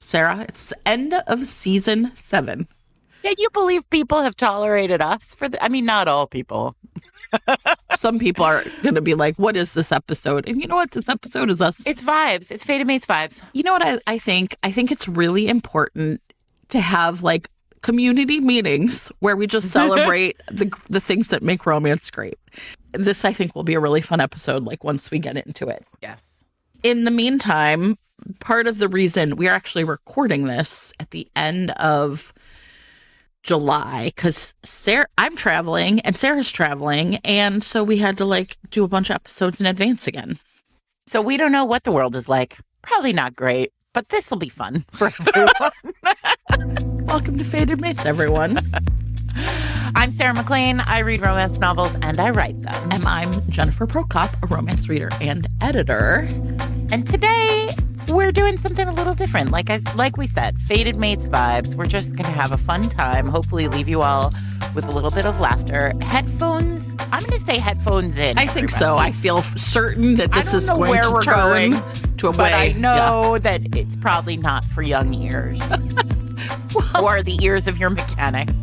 Sarah, it's the end of season 7. Can you believe people have tolerated us for I mean, not all people. Some people are going to be like, what is this episode? And you know what? This episode is us. It's vibes. It's Fated Mates vibes. You know what I think? I think it's really important to have like community meetings where we just celebrate the things that make romance great. This, I think, will be a really fun episode, like once we get into it. Yes. In the meantime, part of the reason we are actually recording this at the end of July, because I'm traveling and Sarah's traveling, and so we had to like do a bunch of episodes in advance again. So we don't know what the world is like. Probably not great, but this will be fun for everyone. Welcome to Fated Mates, everyone. I'm Sarah McLean. I read romance novels and I write them. And I'm Jennifer Prokop, a romance reader and editor. And today we're doing something a little different. Like we said, Fated Mates vibes. We're just going to have a fun time, hopefully leave you all with a little bit of laughter. Headphones, I'm going to say headphones in. I think so. I feel certain that this is going to turn to a way. But I know that it's probably not for young ears. Or the ears of your mechanics.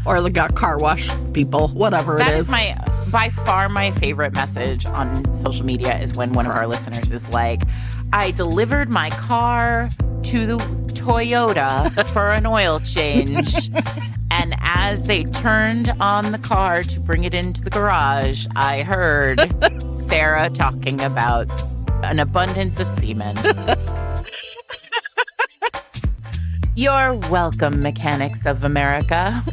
Or the car wash people, whatever it is. That is by far my favorite message on social media is when one of our listeners is like, I delivered my car to the Toyota for an oil change. And as they turned on the car to bring it into the garage, I heard Sarah talking about an abundance of semen. You're welcome, mechanics of America.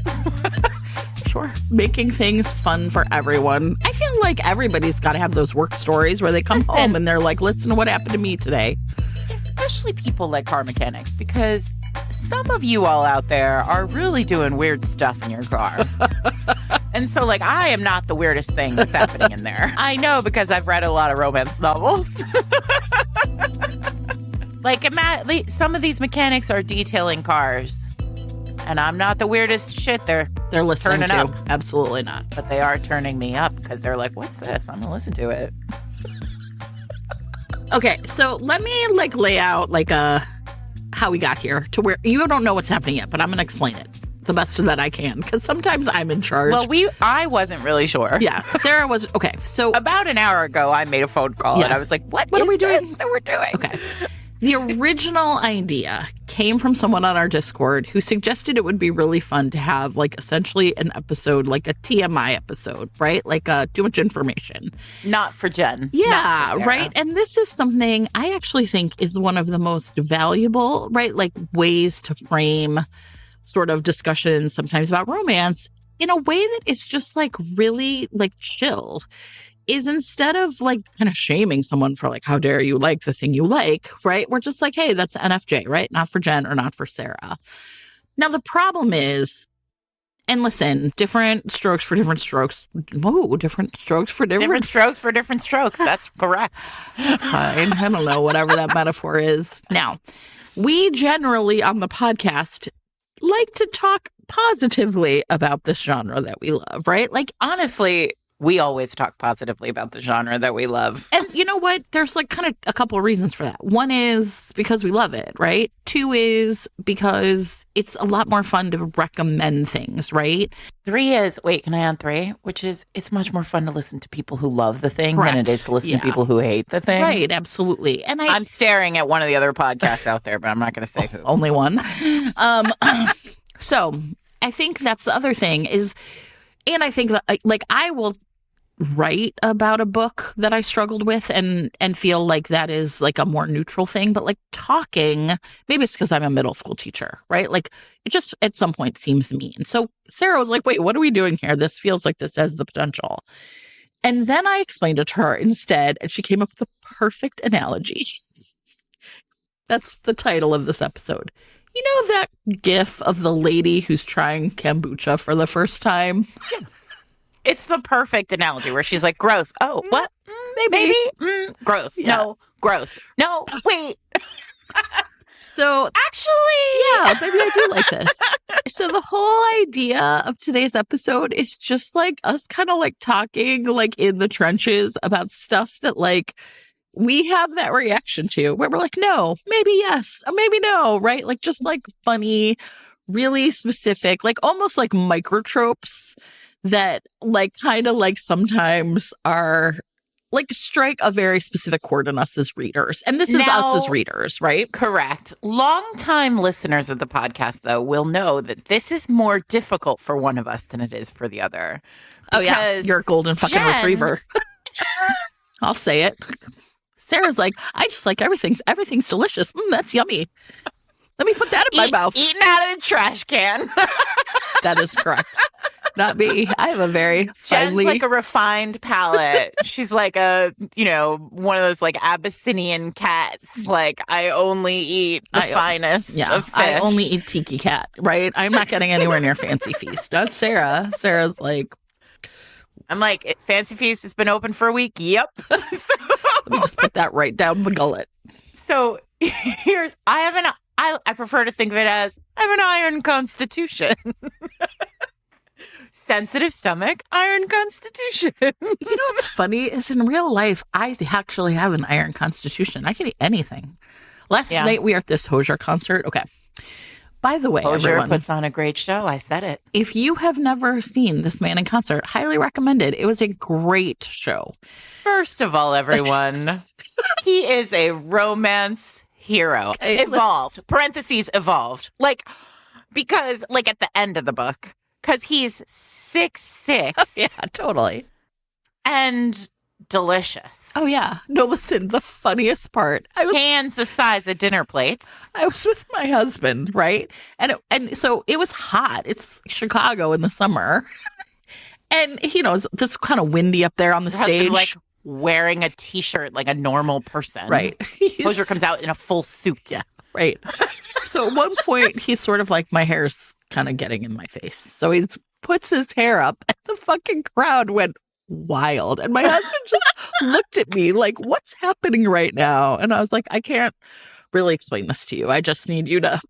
Sure. Making things fun for everyone. I feel like everybody's got to have those work stories where they come home and they're like, listen to what happened to me today. Especially people like car mechanics, because some of you all out there are really doing weird stuff in your car. And so, like, I am not the weirdest thing that's happening in there. I know because I've read a lot of romance novels. Like, some of these mechanics are detailing cars, and I'm not the weirdest shit they're listening to. Up. Absolutely not. But they are turning me up because they're like, what's this? I'm gonna listen to it. Okay, so let me like lay out like how we got here to where you don't know what's happening yet, but I'm gonna explain it the best that I can because sometimes I'm in charge. Well, I wasn't really sure. Yeah, Sarah was okay. So about an hour ago, I made a phone call and I was like, "What are we doing? That we're doing?" Okay. The original idea came from someone on our Discord who suggested it would be really fun to have like essentially an episode, like a TMI episode, right? Like too much information. Not for Jen. Yeah, right. And this is something I actually think is one of the most valuable, right? Like ways to frame sort of discussions sometimes about romance in a way that is just like really like chill. Is instead of like kind of shaming someone for like, how dare you like the thing you like, right? We're just like, hey, that's NFJ, right? Not for Jen or not for Sarah. Now, the problem is, and listen, different strokes for different strokes. Whoa, different strokes for different... Different strokes for different strokes. That's correct. Fine. I don't know, whatever that metaphor is. Now, we generally on the podcast like to talk positively about this genre that we love, right? Like, honestly... We always talk positively about the genre that we love. And you know what? There's like kind of a couple of reasons for that. One is because we love it, right? 2 is because it's a lot more fun to recommend things, right? 3 is, wait, can I add 3? Which is, it's much more fun to listen to people who love the thing than it is to listen to people who hate the thing. Right, absolutely. And I'm staring at one of the other podcasts out there, but I'm not going to say who. Only one. So I think that's the other thing is, and I think that like I will write about a book that I struggled with and feel like that is like a more neutral thing. But like talking, maybe it's because I'm a middle school teacher, right? Like it just at some point seems mean. So Sarah was like, wait, what are we doing here? This feels like this has the potential. And then I explained it to her instead, and she came up with the perfect analogy. That's the title of this episode. You know that gif of the lady who's trying kombucha for the first time? Yeah. It's the perfect analogy where she's like, gross. Oh, what? Maybe. Gross. Yeah. No, gross. No, wait. So actually, yeah, maybe I do like this. So the whole idea of today's episode is just like us kind of like talking like in the trenches about stuff that like we have that reaction too, where we're like, no, maybe yes, or maybe no, right? Like just like funny, really specific, like almost like microtropes that like kind of like sometimes are like strike a very specific chord in us as readers. And this is us as readers, right? Correct. Longtime listeners of the podcast, though, will know that this is more difficult for one of us than it is for the other. Oh, yeah. You're a golden fucking retriever. I'll say it. Sarah's like, I just like everything's delicious. That's yummy. Let me put that in my mouth. Eating out of the trash can. That is correct. Not me. I have a very finely... Jen's like a refined palate. She's like a, one of those like Abyssinian cats. Like, I only eat the finest of fish. I only eat tiki cat, right? I'm not getting anywhere near Fancy Feast. Not Sarah. Sarah's like... I'm like, Fancy Feast has been open for a week. Yep. Let me just put that right down the gullet. So I prefer to think of it as I have an iron constitution. Sensitive stomach, iron constitution. You know what's funny is in real life, I actually have an iron constitution. I can eat anything. Last night we were at this Hozier concert. Okay. By the way, Hozier everyone, puts on a great show. I said it. If you have never seen this man in concert, highly recommended. It was a great show. First of all, everyone, he is a romance hero. Okay, evolved. Parentheses evolved. Because at the end of the book, because he's 6'6". Oh, yeah, totally. And delicious. Oh, yeah. No, listen, the funniest part. Hands the size of dinner plates. I was with my husband, right? And so it was hot. It's Chicago in the summer. And, it's kind of windy up there on the stage. Like wearing a T-shirt like a normal person. Right. Hozier comes out in a full suit. Yeah, right. So at one point, he's sort of like, my hair's kind of getting in my face. So he puts his hair up and the fucking crowd went wild. And my husband just looked at me like, what's happening right now? And I was like, I can't really explain this to you. I just need you to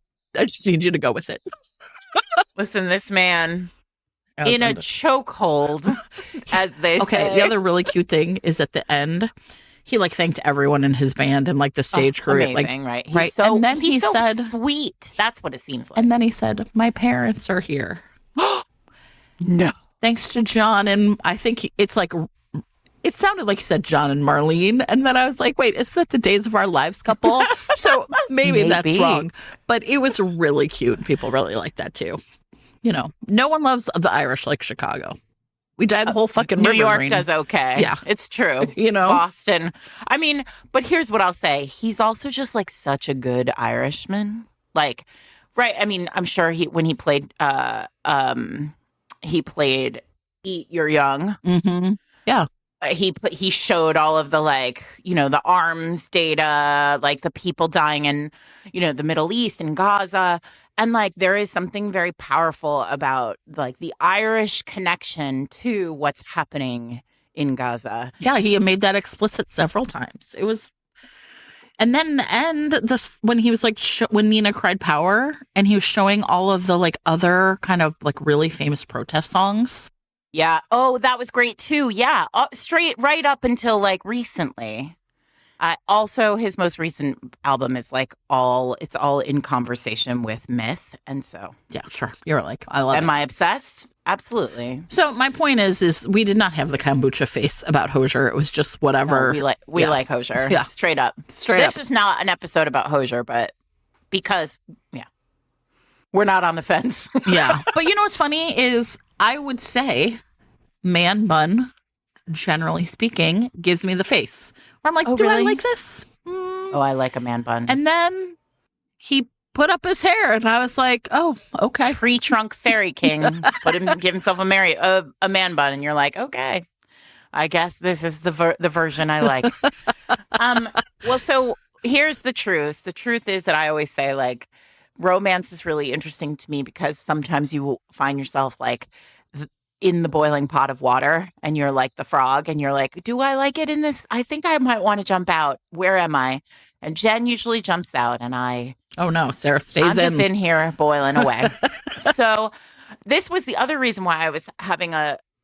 go with it. Listen, this man in a chokehold, as they say. Okay, the other really cute thing is at the end, he thanked everyone in his band and the stage crew. Amazing, right? Right. And then he said, sweet. That's what it seems like. And then he said, my parents are here. No. Thanks to John. And I think it sounded like he said John and Marlene. And then I was like, wait, is that the Days of Our Lives couple? So maybe that's wrong. But it was really cute. People really like that too. No one loves the Irish like Chicago. We dyed the whole fucking New river York green. does okay. Yeah. It's true. Boston. I mean, but here's what I'll say. He's also just such a good Irishman. Right. I mean, I'm sure when he played Eat Your Young. Mm-hmm. Yeah. He showed all of the the arms data, the people dying in, the Middle East and Gaza. And there is something very powerful about the Irish connection to what's happening in Gaza. Yeah, he made that explicit several times. It was, and then in the end, when he was when Nina cried power, and he was showing all of the other kind of really famous protest songs. Yeah. Oh, that was great too. Yeah. Straight right up until recently. Also, his most recent album is it's all in conversation with myth. And so. Yeah, sure. You're I love it. Am I obsessed? Absolutely. So my point is we did not have the kombucha face about Hozier. It was just whatever. No, we like Hozier. Yeah. Straight up. This is not an episode about Hozier, but because, we're not on the fence. Yeah. But what's funny is I would say man bun, generally speaking, gives me the face. Where I'm like, do I like this? Oh, I like a man bun. And then he put up his hair, and I was like, oh, okay. Tree trunk fairy king. Give himself a man bun, and you're like, okay. I guess this is the version I like. Well, so here's the truth. The truth is that I always say romance is really interesting to me because sometimes you will find yourself in the boiling pot of water and you're like the frog and you're like, do I like it in this? I think I might want to jump out. Where am I? And Jen usually jumps out and oh no, Sarah stays I'm just in here boiling away. So this was the other reason why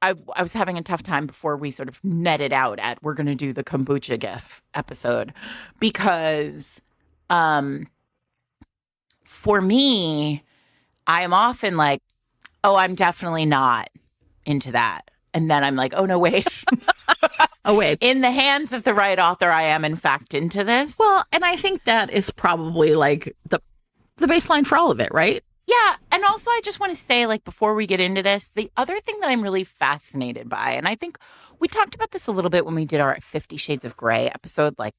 I I was having a tough time before we sort of netted out at we're going to do the kombucha gif episode because for me, I'm often like, oh, I'm definitely not into that. And then I'm like, oh, no, wait. Oh, wait. In the hands of the right author, I am, in fact, into this. Well, and I think that is probably like the baseline for all of it, right? Yeah. And also, I just want to say, like, before we get into this, the other thing that I'm really fascinated by, and I think we talked about this a little bit when we did our 50 Shades of Grey episode, like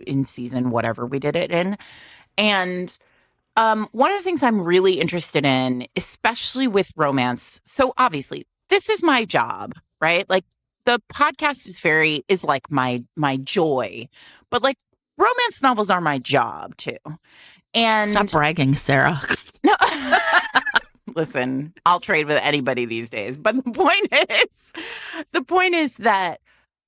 in season whatever we did it in. And one of the things I'm really interested in, especially with romance, so obviously, this is my job, right? Like, the podcast is like my joy, but like romance novels are my job too. And stop bragging, Sarah. No, listen, I'll trade with anybody these days. But the point is that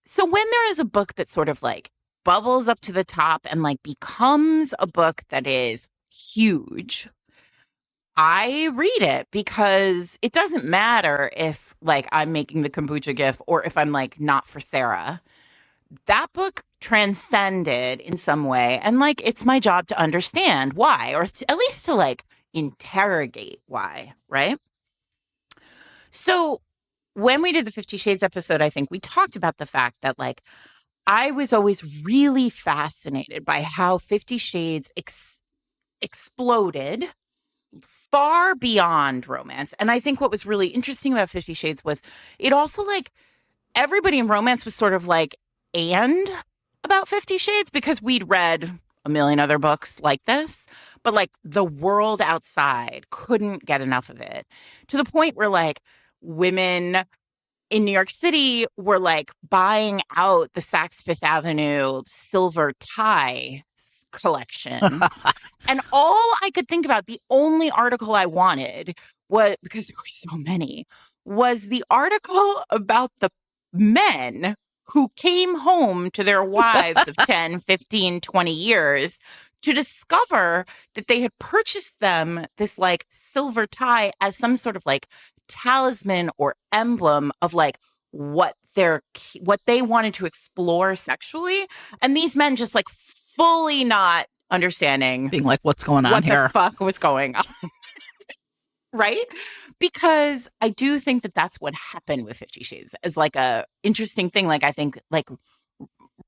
so when there is a book that sort of like bubbles up to the top and like becomes a book that is huge, I read it because it doesn't matter if like I'm making the kombucha gif or if I'm like not for Sarah. That book transcended in some way. And like, it's my job to understand why, or at least to like interrogate why. Right. So when we did the 50 Shades episode, I think we talked about the fact that like, I was always really fascinated by how 50 Shades exploded far beyond romance. And I think what was really interesting about 50 Shades was it also like everybody in romance was sort of like, and about 50 Shades because we'd read a million other books like this, but like the world outside couldn't get enough of it to the point where like women in New York City were like buying out the Saks Fifth Avenue silver tie collection. And all I could think about, the only article I wanted was, because there were so many, was the article about the men who came home to their wives of 10, 15, 20 years to discover that they had purchased them this like silver tie as some sort of like talisman or emblem of like what they wanted to explore sexually. And these men just like fully not understanding, being like, what's going on here? What the fuck was going on? Right? Because I do think that that's what happened with 50 Shades as like a interesting thing. Like, I think like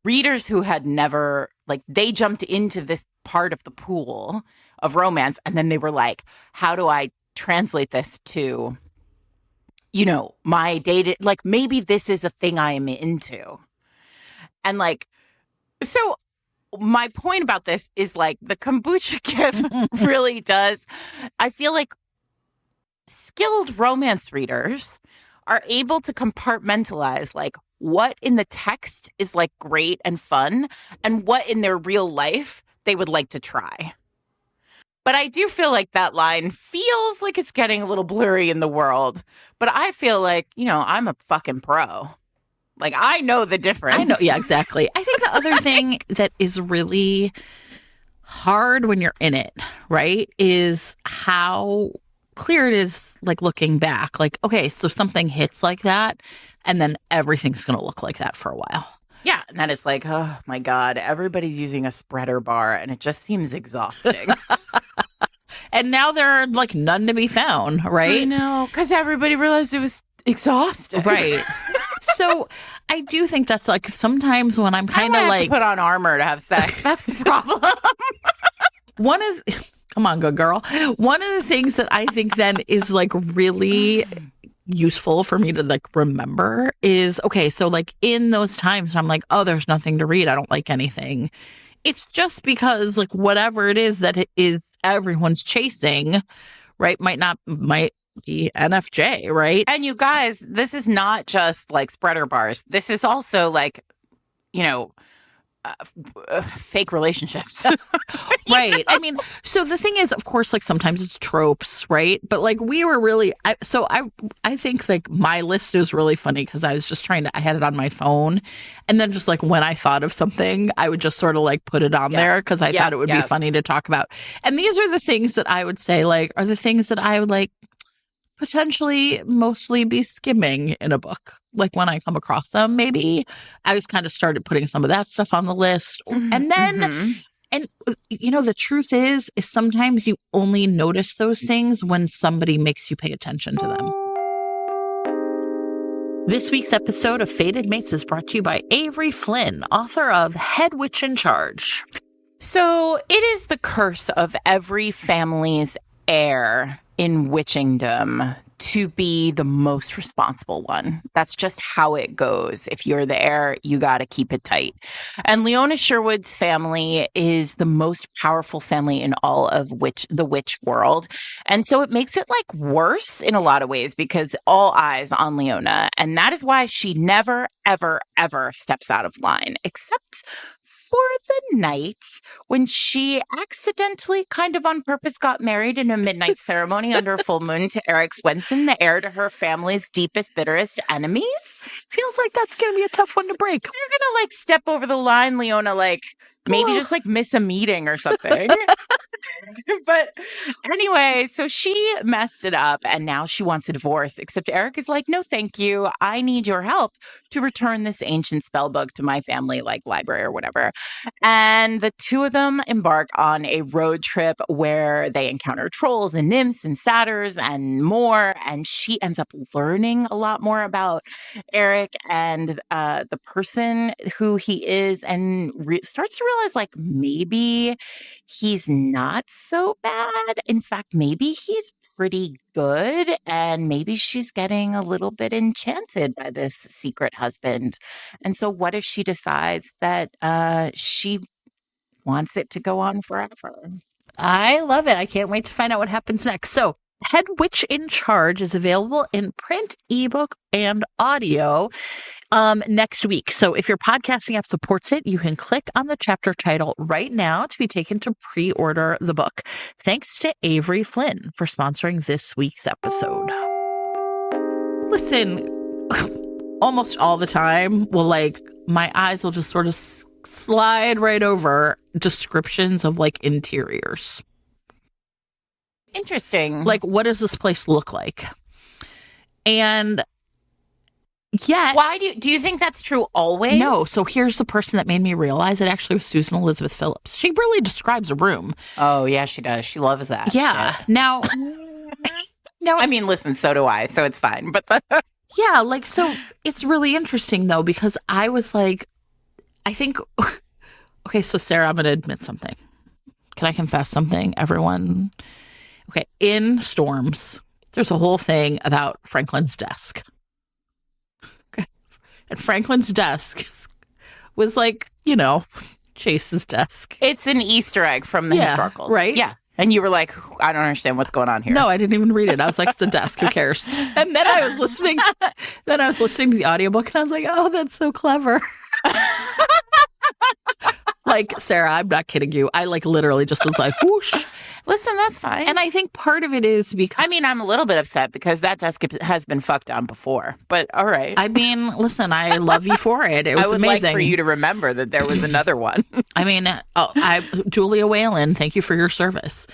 readers who had never, like, they jumped into this part of the pool of romance and then they were like, how do I translate this to, you know, my data? Like, maybe this is a thing I am into. And like, so my point about this is like the kombucha gif really does. I feel like skilled romance readers are able to compartmentalize like what in the text is like great and fun and what in their real life they would like to try. But I do feel like that line feels like it's getting a little blurry in the world. But I feel like, you know, I'm a fucking pro. Like, I know the difference. I know. Yeah, exactly. I think the other thing that is really hard when you're in it, right, is how clear it is, like, looking back. Like, okay, so something hits like that, and then everything's going to look like that for a while. Yeah, and then it's like, oh, my God, everybody's using a spreader bar, and it just seems exhausting. And now there are, like, none to be found, right? I know, because everybody realized it was exhausting. Right. So I do think that's like sometimes when I'm kind of like, to put on armor to have sex. That's the problem. Come on, good girl. One of the things that I think then is like really useful for me to like remember is, okay, so like in those times I'm like, oh, there's nothing to read. I don't like anything. It's just because like whatever it is that it is everyone's chasing, right, might be NFJ, right? And you guys, this is not just like spreader bars. This is also like, you know, fake relationships. Right. Know? I mean, so the thing is, of course, like sometimes it's tropes, right? But like we were really, I think like my list is really funny because I was just I had it on my phone. And then just like when I thought of something, I would just sort of like put it on there because I thought it would be funny to talk about. And these are the things that I would say like are the things that I would like potentially mostly be skimming in a book. like when I come across them, maybe I just kind of started putting some of that stuff on the list. And then, and the truth is sometimes you only notice those things when somebody makes you pay attention to them. This week's episode of Fated Mates is brought to you by Avery Flynn, author of Head Witch in Charge. So it is the curse of every family's heir in witchingdom to be the most responsible one. That's just how it goes. If you're the heir, you got to keep it tight. And Leona Sherwood's family is the most powerful family in all of the witch world. And so it makes it like worse in a lot of ways because all eyes on Leona. And that is why she never, ever, ever steps out of line, except for the night when she accidentally, kind of on purpose, got married in a midnight ceremony under a full moon to Eric Swenson, the heir to her family's deepest, bitterest enemies. Feels like that's going to be a tough one to break. You're going to like step over the line, Leona, like maybe just like miss a meeting or something. But anyway, so she messed it up and now she wants a divorce, except Eric is like, no, thank you. I need your help to return this ancient spell book to my family, like library or whatever. And the two of them embark on a road trip where they encounter trolls and nymphs and satyrs and more. And she ends up learning a lot more about Eric and the person who he is and starts to realize like maybe he's not so bad. In fact, maybe he's pretty good. And maybe she's getting a little bit enchanted by this secret husband. And so what if she decides that she wants it to go on forever? I love it. I can't wait to find out what happens next. So Head Witch in Charge is available in print, ebook, and audio next week. So if your podcasting app supports it, you can click on the chapter title right now to be taken to pre-order the book. Thanks to Avery Flynn for sponsoring this week's episode. Listen, almost all the time, my eyes will just sort of slide right over descriptions of like interiors. Interesting. Like, what does this place look like? And yet, why do you think that's true always? No. So here's the person that made me realize it actually was Susan Elizabeth Phillips. She really describes a room. Oh yeah, she does. She loves that. Yeah. Shit. Now, I mean, listen, so do I, so it's fine. But yeah, like, so it's really interesting though, because I was like, I think, okay, so Sarah, I'm going to admit something. Can I confess something, everyone? Okay, in Storms, there's a whole thing about Franklin's desk. Okay. And Franklin's desk was like, Chase's desk. It's an Easter egg from the historicals. Right? Yeah. And you were like, I don't understand what's going on here. No, I didn't even read it. I was like, it's a desk. Who cares? And then I was listening. To the audiobook and I was like, oh, that's so clever. Like, Sarah, I'm not kidding you. I literally just was like, whoosh. Listen, that's fine. And I think part of it is because... I mean, I'm a little bit upset because that desk has been fucked on before. But all right. I mean, listen, I love you for it. It was amazing. I would like for you to remember that there was another one. I mean, Julia Whalen, thank you for your service.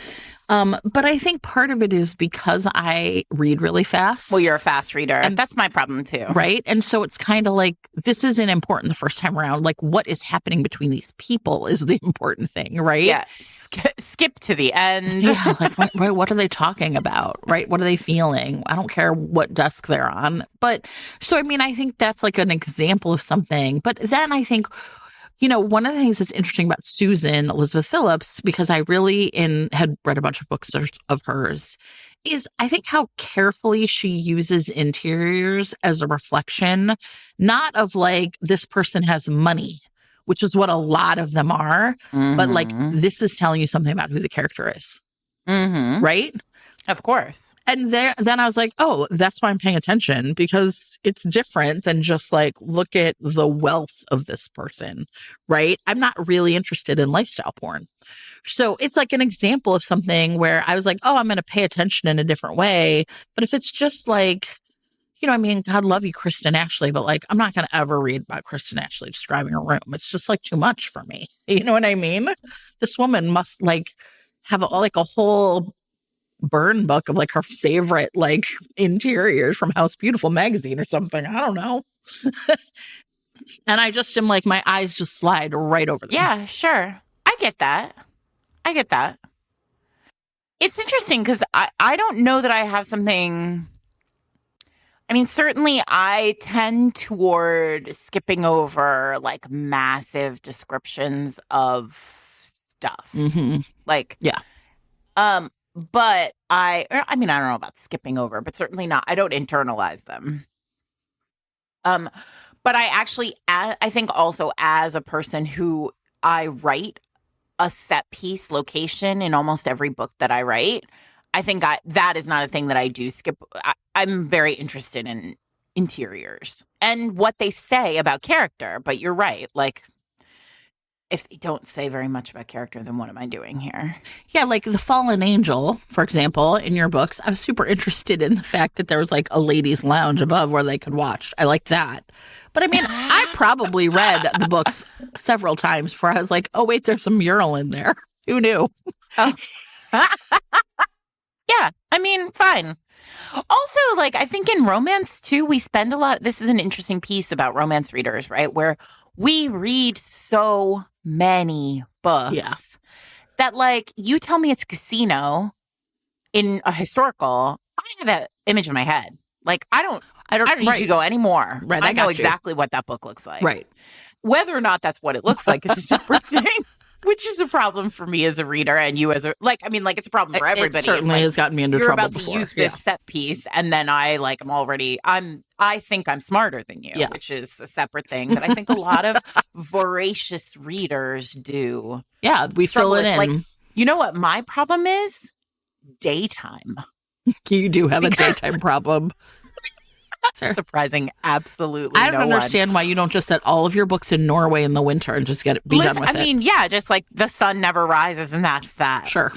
But I think part of it is because I read really fast. Well, you're a fast reader. And that's my problem too. Right. And so it's kind of like, this isn't important the first time around. Like, what is happening between these people is the important thing, right? Yeah. Skip to the end. Yeah. Like, what are they talking about? Right. What are they feeling? I don't care what desk they're on. But so, I mean, I think that's like an example of something. But then I think, one of the things that's interesting about Susan Elizabeth Phillips, because I really had read a bunch of books of hers, is I think how carefully she uses interiors as a reflection, not of like, this person has money, which is what a lot of them are, but like, this is telling you something about who the character is. Mm-hmm. Right? Of course. And then I was like, oh, that's why I'm paying attention, because it's different than just like, look at the wealth of this person, right? I'm not really interested in lifestyle porn. So it's like an example of something where I was like, oh, I'm going to pay attention in a different way. But if it's just like, I mean, God love you, Kristen Ashley, but like, I'm not going to ever read about Kristen Ashley describing a room. It's just like too much for me. You know what I mean? This woman must like have a whole burn book of like her favorite like interiors from House Beautiful magazine or something. I don't know. And I just am like, my eyes just slide right over them. Yeah, sure. I get that. I get that. It's interesting because I don't know that I have something. I mean, certainly I tend toward skipping over like massive descriptions of stuff. Mm-hmm. Like, yeah. But I mean, I don't know about skipping over, but certainly not. I don't internalize them. But I actually, I think also as a person who I write a set piece location in almost every book that I write, I think that is not a thing that I do skip. I'm very interested in interiors and what they say about character. But you're right. Like, if they don't say very much about character, then what am I doing here? Yeah, like The Fallen Angel, for example, in your books, I was super interested in the fact that there was like a ladies' lounge above where they could watch. I like that. But I mean, I probably read the books several times before I was like, oh, wait, there's a mural in there. Who knew? Oh. Yeah, I mean, fine. Also, like, I think in romance, too, we spend a lot. This is an interesting piece about romance readers, right? Where we read so many books that, like, you tell me it's Casino in a historical, I have that image in my head. Like, I don't need you to go anymore. Right, I know exactly what that book looks like. Right. Whether or not that's what it looks like is a separate thing. Which is a problem for me as a reader and you as a, like, I mean, like, it's a problem for everybody. It certainly has gotten me into trouble before. You're about to use this set piece and then I think I'm smarter than you, which is a separate thing that I think a lot of voracious readers do. Yeah, we fill it in. Like, you know what my problem is? Daytime. You do have a daytime problem. Surprising absolutely I don't understand why you don't just set all of your books in Norway in the winter and just done with it. I mean, yeah, just like the sun never rises and that's that. Sure.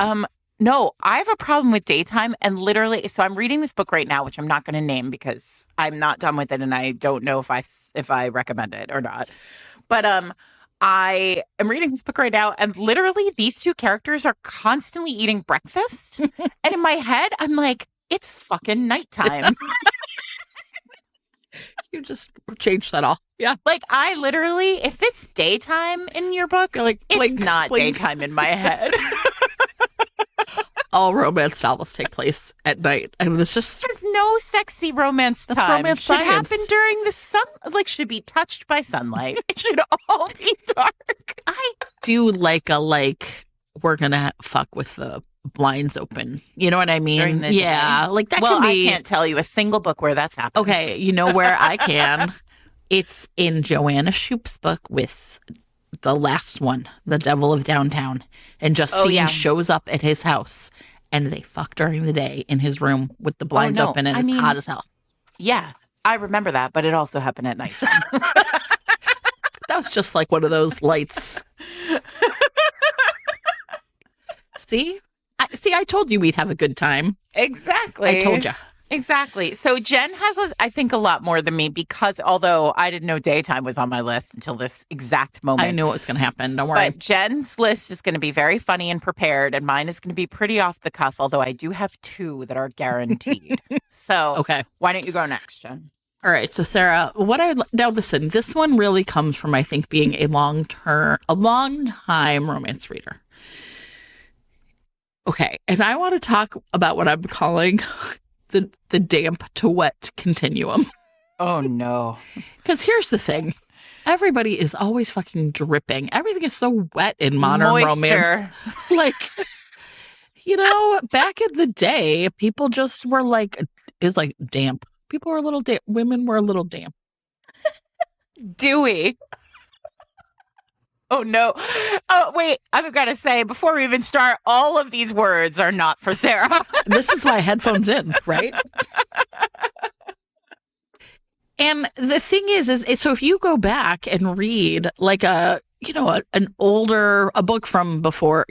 No, I have a problem with daytime and literally, so I'm reading this book right now, which I'm not going to name because I'm not done with it and I don't know if I recommend it or not. But I am reading this book right now and literally these two characters are constantly eating breakfast. And in my head, I'm like, it's fucking nighttime. You just change that off. Yeah. Like, I literally, if it's daytime in your book, like, it's not daytime in my head. All romance novels take place at night. I mean, it's just... There's no sexy romance time. That's romance should science. Happen during the sun, like, should be touched by sunlight. It should all be dark. I do like we're going to fuck with the blinds open. You know what I mean? During the day. Like that can be... I can't tell you a single book where that's happened. Okay, you know where I can? It's in Joanna Shoop's book with the last one, The Devil of Downtown. And Justine shows up at his house and they fuck during the day in his room with the blinds open and it's hot as hell. Yeah, I remember that, but it also happened at night. That was just like one of those lights. See? I told you we'd have a good time. Exactly. I told you. Exactly. So Jen has, I think, a lot more than me because although I didn't know daytime was on my list until this exact moment. I knew what was going to happen. Don't worry. But Jen's list is going to be very funny and prepared, and mine is going to be pretty off the cuff, although I do have two that are guaranteed. So okay. Why don't you go next, Jen? All right. So Sarah, now listen, this one really comes from, I think, being a long time romance reader. Okay, and I want to talk about what I'm calling the damp to wet continuum. Oh, no. Because here's the thing. Everybody is always fucking dripping. Everything is so wet in modern romance. Like, back in the day, people just were like, it was like damp. People were a little damp. Women were a little damp. Dewy. Oh, no. Oh, wait. I've got to say, before we even start, all of these words are not for Sarah. This is why headphones in, right? And the thing is so if you go back and read like a book from before,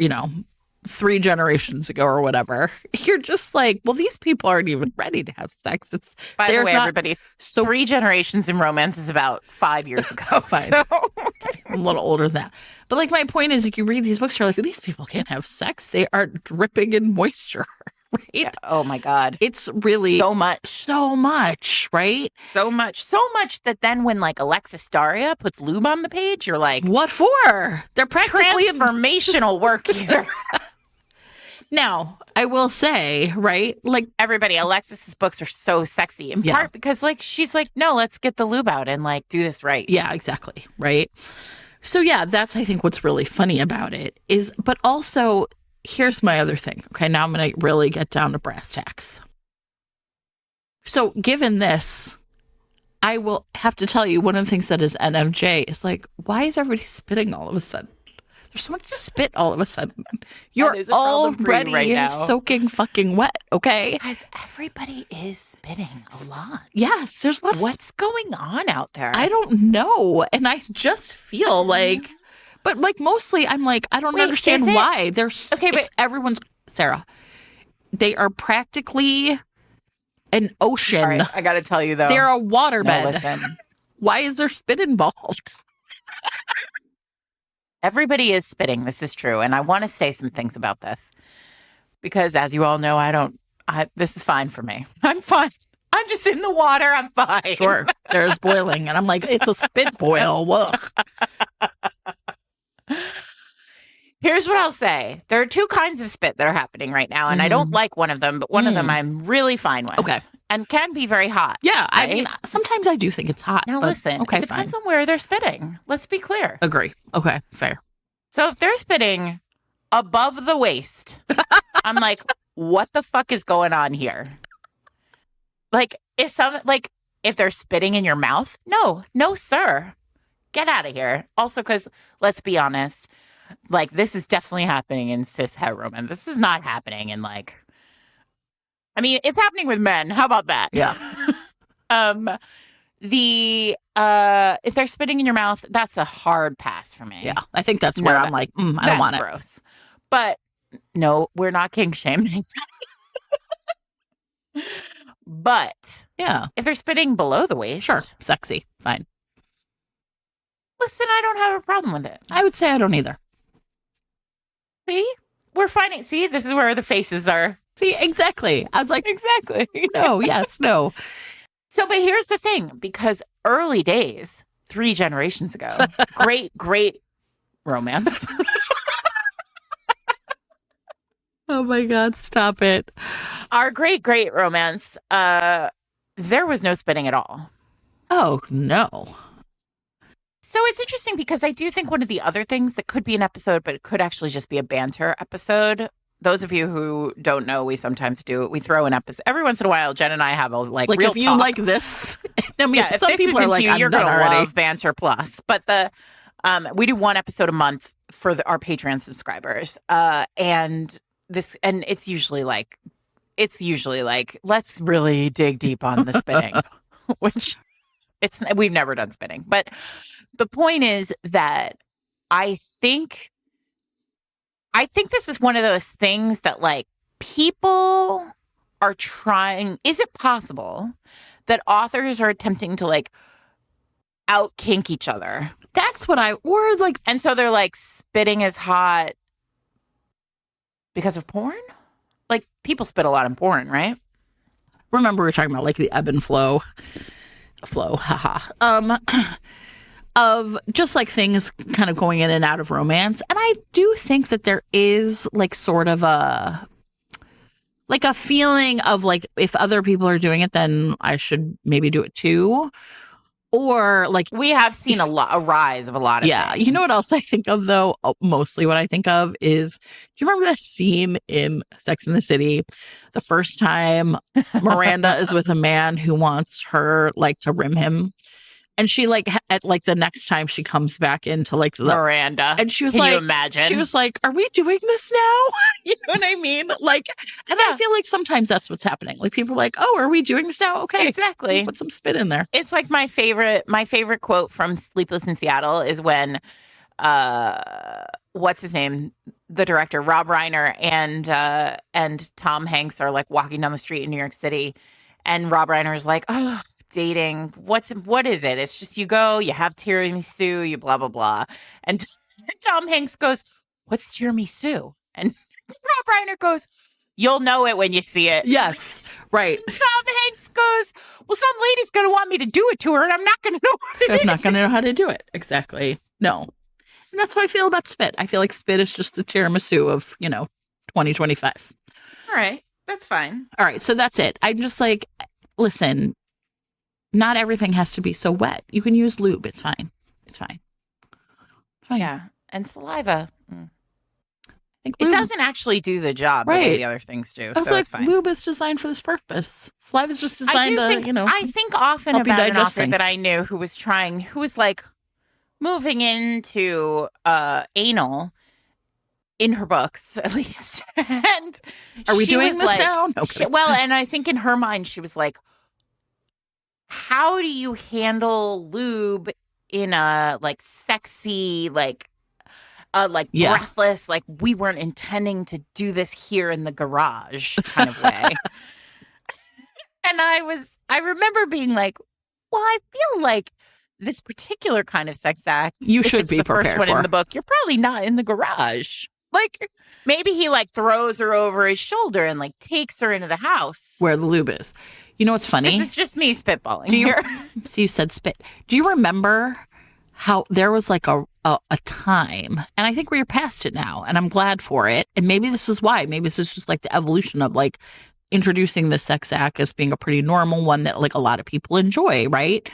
3 generations ago or whatever, you're just like, well, these people aren't even ready to have sex. By the way, everybody, 3 generations in romance is about 5 years ago. Fine. So. Okay, I'm a little older than that. But like my point is, you read these books, you're like, well, these people can't have sex. They are dripping in moisture. right? Yeah. Oh my God. It's really So much. so much, right? So much. So much that then when like Alexis Daria puts lube on the page, you're like, What for? They're practically transformational work here. Now, I will say, right? Like Everybody, Alexis's books are so sexy in part because like she's like, no, let's get the lube out and like do this right. yeah, exactly, right? So yeah, that's I think what's really funny about it is, but also here's my other thing. Okay, now I'm going to really get down to brass tacks. So given this, I will have to tell you one of the things that is NFJ is like, why is everybody spitting all of a sudden? There's so much spit all of a sudden. You're is a problem for you already right now. soaking fucking wet, okay? Guys, everybody is spitting a lot. Yes, there's lots. What's going on out there? I don't know. And I just feel like, but like mostly I'm like, I don't understand why. There's, okay, but everyone's, Sarah, they are practically an ocean. All right, I got to tell you though. They're a waterbed. No, listen. Why is there spit involved? Everybody is spitting. This is true. And I want to say some things about this because as you all know, this is fine for me. I'm fine. I'm just in the water. I'm fine. Sure. There's boiling. And I'm like, it's a spit boil. Ugh. Here's what I'll say. There are two kinds of spit that are happening right now. And I don't like one of them, but one of them I'm really fine with. Okay. And can be very hot. Yeah. Right? I mean, sometimes I do think it's hot. Now listen, okay, it depends on where they're spitting. Let's be clear. Agree. Okay. Fair. So if they're spitting above the waist, I'm like, what the fuck is going on here? Like, if they're spitting in your mouth, no, sir. Get out of here. Also, because let's be honest, like this is definitely happening in cis hetero men. This is not happening in like, I mean, it's happening with men. How about that? Yeah. If they're spitting in your mouth, that's a hard pass for me. Yeah. I think that's where I'm like, I don't want it. That's gross. But no, we're not kink shaming. But yeah, if they're spitting below the waist, sure, sexy, fine. Listen, I don't have a problem with it. I would say I don't either. See, we're finding. See, this is where the faces are. See, exactly. I was like, exactly. No, yes, no. So, but here's the thing, because early days, 3 generations ago, great romance. Oh my God, stop it. Our great romance, there was no spitting at all. Oh, no. So it's interesting because I do think one of the other things that could be an episode, but it could actually just be a banter episode. Those of you who don't know, we sometimes do it. We throw an episode every once in a while. Jen and I have a like real if you talk. like this, I mean, yeah, some people are like, you're going to already. love Banter Plus. But we do one episode a month for our Patreon subscribers, and it's usually like let's really dig deep on the spinning, which we've never done spinning, but the point is that I think this is one of those things that like people are trying. Is it possible that authors are attempting to like out kink each other? That's what and so they're like spitting is hot because of porn? Like people spit a lot in porn, right? Remember we were talking about like the ebb and flow, of just like things kind of going in and out of romance. And I do think that there is like sort of a feeling of like, if other people are doing it, then I should maybe do it too. Or like we have seen a rise of a lot of things. You know what else I think of though? Mostly what I think of is, do you remember that scene in Sex and the City? The first time Miranda is with a man who wants her like to rim him. And she like at like the next time she comes back into like the Miranda, and she was Can like, you imagine? She was like, "Are we doing this now?" You know what I mean? Like, and I feel like sometimes that's what's happening. Like people are like, "Oh, are we doing this now?" Okay, exactly. Put some spit in there. It's like my favorite quote from Sleepless in Seattle is when, what's his name? The director Rob Reiner and Tom Hanks are like walking down the street in New York City, and Rob Reiner is like, "Oh, dating, what is it? It's just you go, you have tiramisu, you blah blah blah." And Tom Hanks goes, "What's tiramisu?" And Rob Reiner goes, You'll know it when you see it. Yes. Right. Tom Hanks goes, well, some lady's going to want me to do it to her, and I'm not going to know what it I'm is. not going to know how to do it. Exactly. No. And that's how I feel about spit. I feel like spit is just the tiramisu of, 2025. All right. That's fine. All right. So that's it. I'm just like, listen, not everything has to be so wet. You can use lube. It's fine. It's fine. Fine. Yeah. And saliva. I think It lube, doesn't actually do the job the way Right. the other things do. I was So like, it's fine. lube is designed for this purpose. Saliva is just I designed do to, think, I think often help you about an digest author that things. I knew who was like moving into anal in her books, at least. And Are we she doing was this like, now? No, kidding. well, and I think in her mind, she was like, how do you handle lube in a like sexy, Yeah. breathless, like we weren't intending to do this here in the garage kind of way. And I remember being like, well, I feel like this particular kind of sex act, You if should it's be the first prepared one for. in the book, you're probably not in the garage. Like maybe he like throws her over his shoulder and like takes her into the house. Where the lube is. You know what's funny? This is just me spitballing Do you- here. So you said spit. Do you remember how there was like a time, and I think we're past it now, and I'm glad for it. And maybe this is why. Maybe this is just like the evolution of like introducing the sex act as being a pretty normal one that like a lot of people enjoy, right?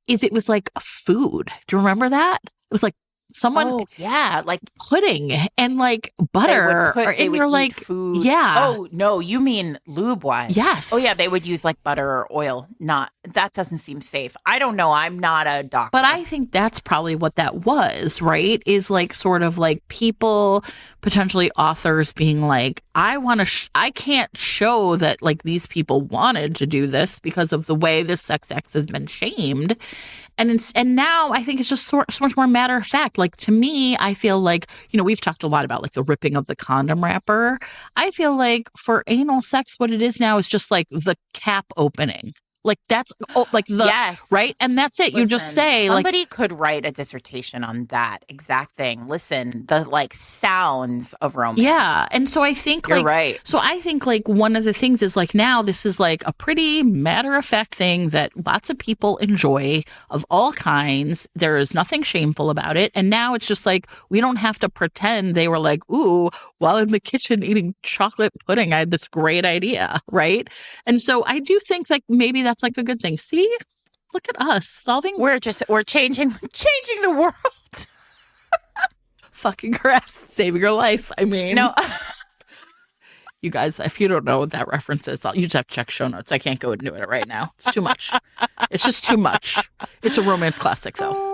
Is it was like a food. Do you remember that? It was like someone Oh yeah, like pudding and like they butter, would and eat you're like, food. yeah. Oh no, you mean lube wise? Yes. Oh yeah, they would use like butter or oil. Not that doesn't seem safe. I don't know. I'm not a doctor. But I think that's probably what that was, right? Is like sort of like people, potentially authors being like, I can't show that like these people wanted to do this because of the way this sex act has been shamed. And now I think it's just so much more matter of fact. Like to me, I feel like, we've talked a lot about like the ripping of the condom wrapper. I feel like for anal sex, what it is now is just like the cap opening. Like that's like the yes, right, and that's it. You just Listen, say like somebody could write a dissertation on that exact thing. Listen, the like sounds of romance. yeah, and so I think You're like right. so I think like one of the things is like now this is like a pretty matter of fact thing that lots of people enjoy of all kinds. There is nothing shameful about it, and now it's just like we don't have to pretend they were like, ooh, while in the kitchen eating chocolate pudding, I had this great idea, right? And so I do think like maybe that's like a good thing. See, look at us solving We're changing the world. fucking grass, saving your life. I mean, No. you guys, if you don't know what that reference is, you just have to check show notes. I can't go into it right now. It's too much. It's just too much. It's a romance classic, though.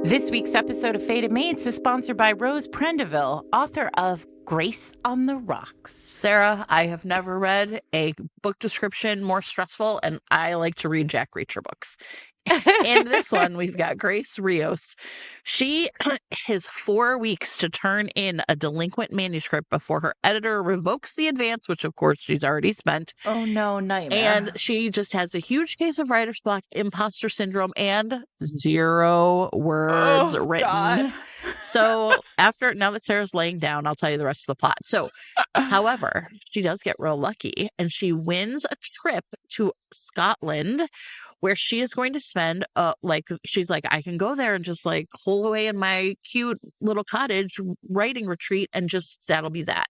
This week's episode of Fated Mates is sponsored by Rose Prendeville, author of Grace on the Rocks. Sarah, I have never read a book description more stressful, and I like to read Jack Reacher books. In this one, we've got Grace Rios. She has 4 weeks to turn in a delinquent manuscript before her editor revokes the advance, which of course she's already spent. Oh no, nightmare. And she just has a huge case of writer's block, imposter syndrome, and 0 words written. God. So now that Sarah's laying down, I'll tell you the rest of the plot. So, however, she does get real lucky and she wins a trip to Scotland where she is going to spend she's like, I can go there and just like hole away in my cute little cottage writing retreat and just that'll be that.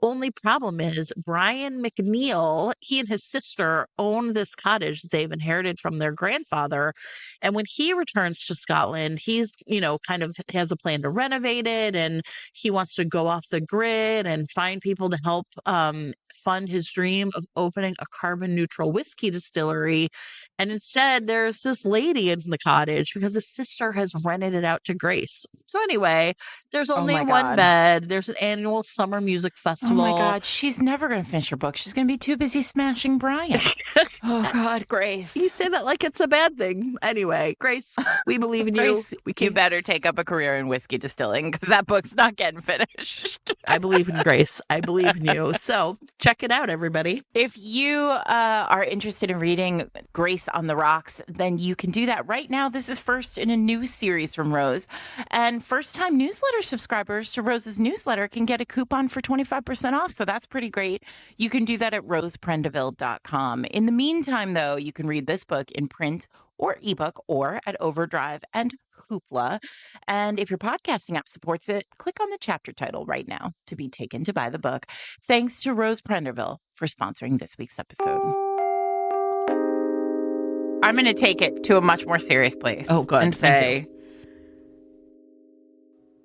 Only problem is Brian McNeil, he and his sister own this cottage that they've inherited from their grandfather. And when he returns to Scotland, he's, kind of has a plan to renovate it and he wants to go off the grid and find people to help fund his dream of opening a carbon neutral whiskey distillery. And instead, there's this lady in the cottage because his sister has rented it out to Grace. So anyway, there's only my one God. bed. There's an annual summer music festival. Oh my God, she's never going to finish her book. She's going to be too busy smashing Brian. Oh God, Grace. You say that like it's a bad thing. Anyway, Grace, we believe in you. Grace, We you can. better take up a career in whiskey distilling because that book's not getting finished. I believe in Grace. I believe in you. So check it out, everybody. If you are interested in reading Grace on the Rocks, then you can do that right now. This is first in a new series from Rose. And first-time newsletter subscribers to Rose's newsletter can get a coupon for 25% 20% off. So that's pretty great. You can do that at roseprendeville.com. In the meantime, though, you can read this book in print or ebook or at Overdrive and Hoopla. And if your podcasting app supports it, click on the chapter title right now to be taken to buy the book. Thanks to Rose Prendeville for sponsoring this week's episode. I'm going to take it to a much more serious place. Oh, good. And say,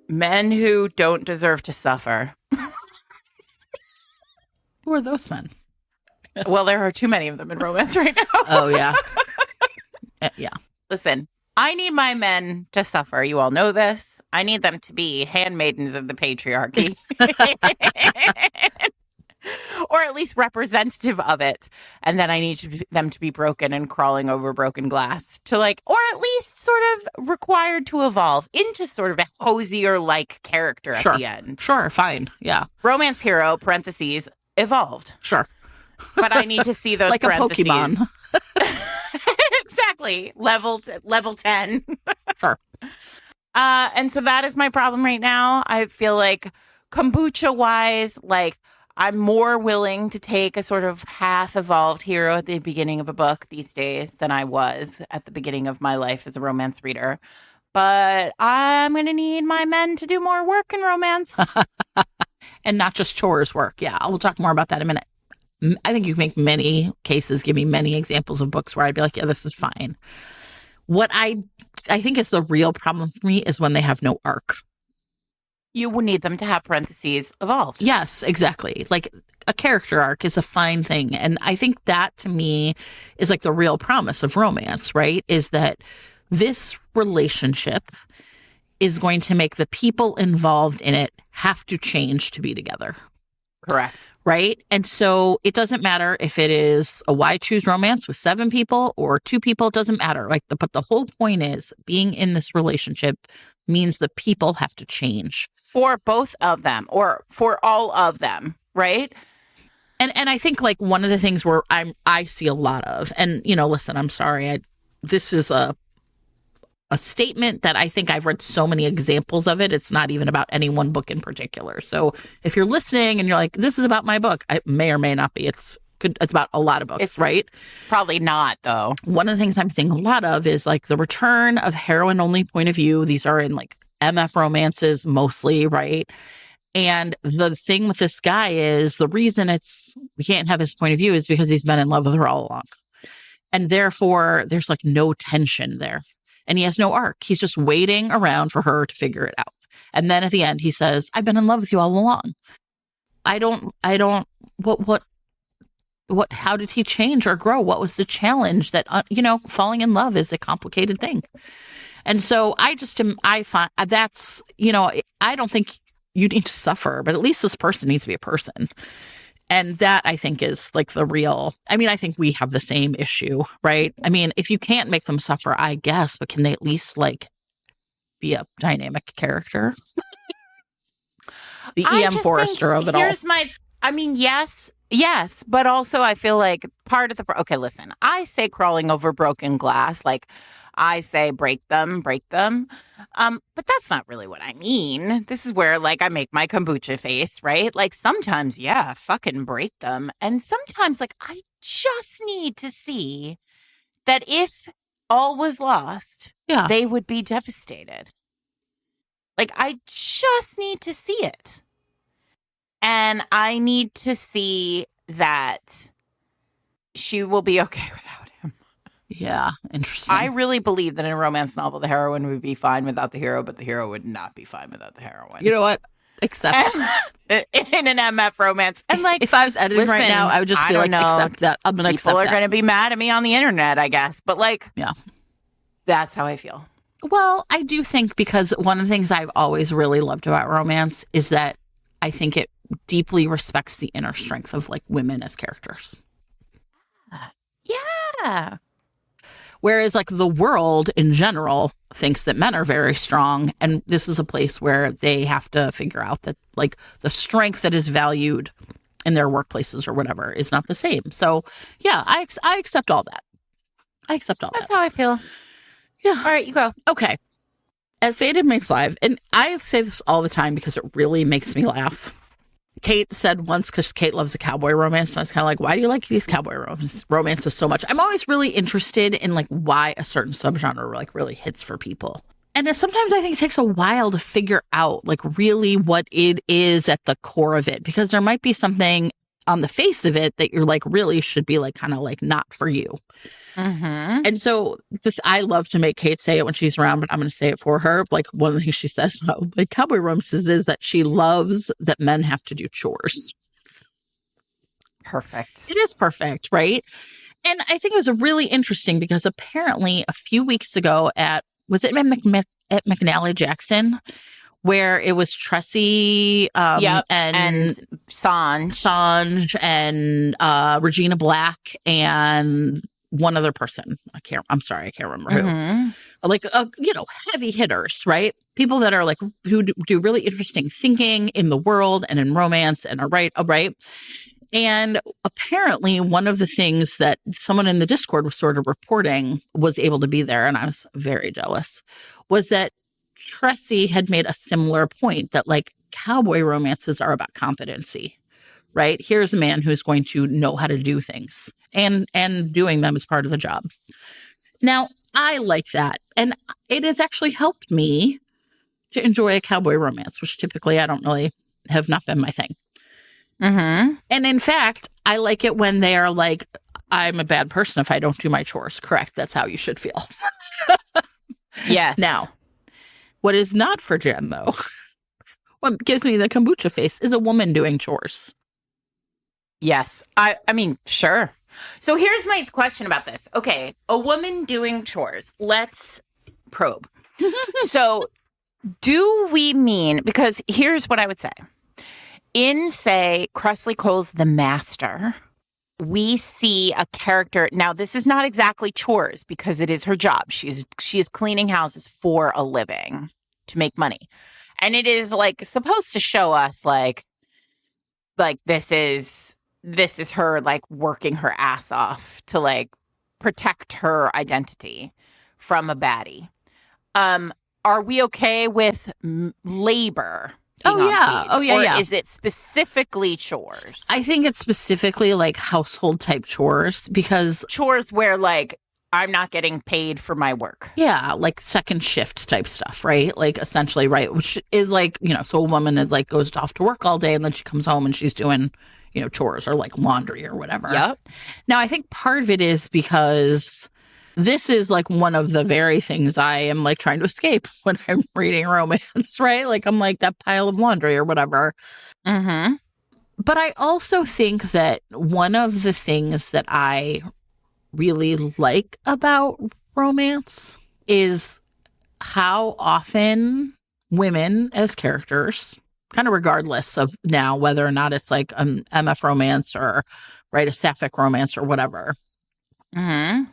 men who don't deserve to suffer. Who are those men? Well, there are too many of them in romance right now. Oh, yeah. Yeah. Listen, I need my men to suffer. You all know this. I need them to be handmaidens of the patriarchy. Or at least representative of it. And then I need them to be broken and crawling over broken glass to or at least sort of required to evolve into sort of a Hosier-like character at the end. Sure, fine. Yeah. Romance hero, parentheses, evolved. Sure. But I need to see those like parentheses. a Pokemon. Exactly. Level 10. Sure. And so that is my problem right now. I feel like kombucha-wise, I'm more willing to take a sort of half-evolved hero at the beginning of a book these days than I was at the beginning of my life as a romance reader. But I'm going to need my men to do more work in romance. And not just chores work. Yeah, we'll talk more about that in a minute. I think you can make many cases, give me many examples of books where I'd be like, yeah, this is fine. What I think is the real problem for me is when they have no arc. You will need them to have parentheses evolved. Yes, exactly. Like a character arc is a fine thing. And I think that to me is like the real promise of romance, right? Is that this relationship is going to make the people involved in it have to change to be together. Correct. Right? And so it doesn't matter if it is a why choose romance with 7 people or 2 people, it doesn't matter. But the whole point is being in this relationship means the people have to change. For both of them or for all of them, right? And I think one of the things where I see a lot of, and listen, I'm sorry, this is a statement that I think I've read so many examples of it. It's not even about any one book in particular. So if you're listening and you're like, this is about my book, I may or may not be. It's about a lot of books, right? Probably not, though. One of the things I'm seeing a lot of is the return of heroine only point of view. These are in MF romances mostly, right? And the thing with this guy is the reason we can't have his point of view is because he's been in love with her all along. And therefore there's no tension there. And he has no arc. He's just waiting around for her to figure it out. And then at the end he says, I've been in love with you all along. How did he change or grow? What was the challenge that, falling in love is a complicated thing. And so I find that's, I don't think you need to suffer, but at least this person needs to be a person. And that I think is the real, I think we have the same issue, right? If you can't make them suffer, I guess, but can they at least be a dynamic character? The E.M. Forrester of it all. Yes, but also I feel part of okay, listen, I say crawling over broken glass, I say break them. But that's not really what I mean. This is where I make my kombucha face, right? Sometimes, yeah, fucking break them. And sometimes I just need to see that if all was lost, they would be devastated. I just need to see it. And I need to see that she will be okay without him. Yeah, interesting. I really believe that in a romance novel, the heroine would be fine without the hero, but the hero would not be fine without the heroine. You know what? Except in an MF romance. And if I was editing right now, I would just be accept that. I'm going to accept that. People are going to be mad at me on the internet, I guess. But yeah, that's how I feel. Well, I do think because one of the things I've always really loved about romance is that I think it deeply respects the inner strength of women as characters. Yeah. Whereas the world in general thinks that men are very strong. And this is a place where they have to figure out that the strength that is valued in their workplaces or whatever is not the same. So yeah, I accept all that. That's how I feel. Yeah. All right, you go. Okay. At Faded Makes Live, and I say this all the time because it really makes me laugh. Kate said once, because Kate loves a cowboy romance, and I was kind of like, why do you like these cowboy romances so much? I'm always really interested in like why a certain subgenre like really hits for people. And sometimes I think it takes a while to figure out like really what it is at the core of it, because there might be something on the face of it that you're like really should be like kind of like not for you. Mm-hmm. And so I love to make Kate say it when she's around, but I'm going to say it for her. Like one of the things she says about like cowboy romances is that she loves that men have to do chores. Perfect. It is perfect, right? And I think it was really interesting because apparently a few weeks ago was it at McNally Jackson, where it was Tressie and Sanj and Regina Black and one other person. I'm sorry, I can't remember who. Like, heavy hitters, right? People that are like, who do really interesting thinking in the world and in romance and are right. And apparently one of the things that someone in the Discord was sort of reporting was able to be there, and I was very jealous, was that Tressie had made a similar point that like cowboy romances are about competency, right? Here's a man who's going to know how to do things and doing them as part of the job. Now, I like that. And it has actually helped me to enjoy a cowboy romance, which typically I don't really have not been my thing. Mm-hmm. And in fact, I like it when they are like, I'm a bad person if I don't do my chores. Correct. That's how you should feel. Yes. Now, what is not for Jen, though, what gives me the kombucha face is a woman doing chores. Yes. I mean, sure. So here's my question about this. Okay. A woman doing chores. Let's probe. So do we mean, because here's what I would say. In, say, Cressley Cole's The Master, we see a character. Now, this is not exactly chores because it is her job. She is cleaning houses for a living to make money. And it is like supposed to show us like this is her like working her ass off to like protect her identity from a baddie. Are we okay with labor? Oh, yeah. Or is it specifically chores? I think it's specifically like household type chores, because chores where like I'm not getting paid for my work. Yeah, like second shift type stuff, right? Like essentially, right? Which is like, so a woman is like goes off to work all day and then she comes home and she's doing, chores or like laundry or whatever. Yep. Now, I think part of it is because this is like one of the very things I am like trying to escape when I'm reading romance, right? Like I'm like that pile of laundry or whatever. Mm-hmm. But I also think that one of the things that I really like about romance is how often women as characters, kind of regardless of now whether or not it's like an MF romance or right a sapphic romance or whatever, mm-hmm.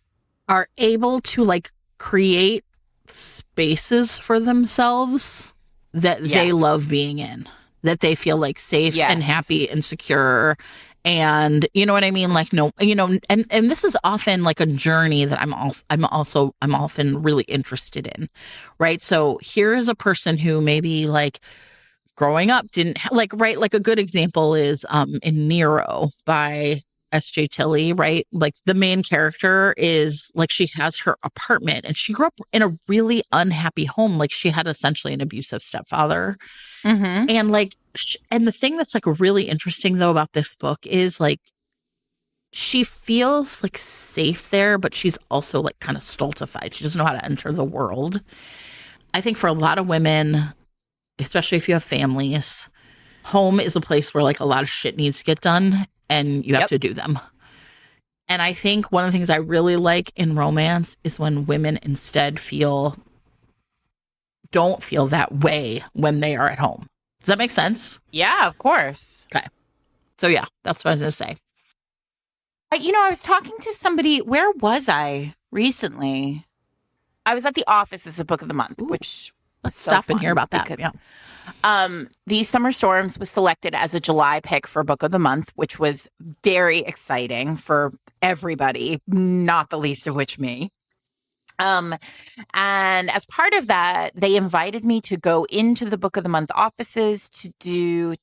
are able to like create spaces for themselves that they love being in, that they feel like safe and happy and secure. And you know what I mean? Like, no, and this is often like a journey that I'm often really interested in. Right. So here's a person who maybe like growing up didn't like, right. Like a good example is in Nero by S.J. Tilley, right? Like the main character is like, she has her apartment and she grew up in a really unhappy home. Like she had essentially an abusive stepfather. Mm-hmm. And like, and the thing that's like really interesting though about this book is like, she feels like safe there, but she's also like kind of stultified. She doesn't know how to enter the world. I think for a lot of women, especially if you have families, home is a place where like a lot of shit needs to get done and you have to do them. And I think one of the things I really like in romance is when women instead don't feel that way when they are at home. Does that make sense? Yeah, of course. Okay. So yeah, that's what I was going to say. I was talking to somebody, where was I recently? I was at the office as a book of the month, which let's stop and hear about that. Because, These Summer Storms was selected as a July pick for book of the month, which was very exciting for everybody, not the least of which me. And as part of that, they invited me to go into the book of the month offices to do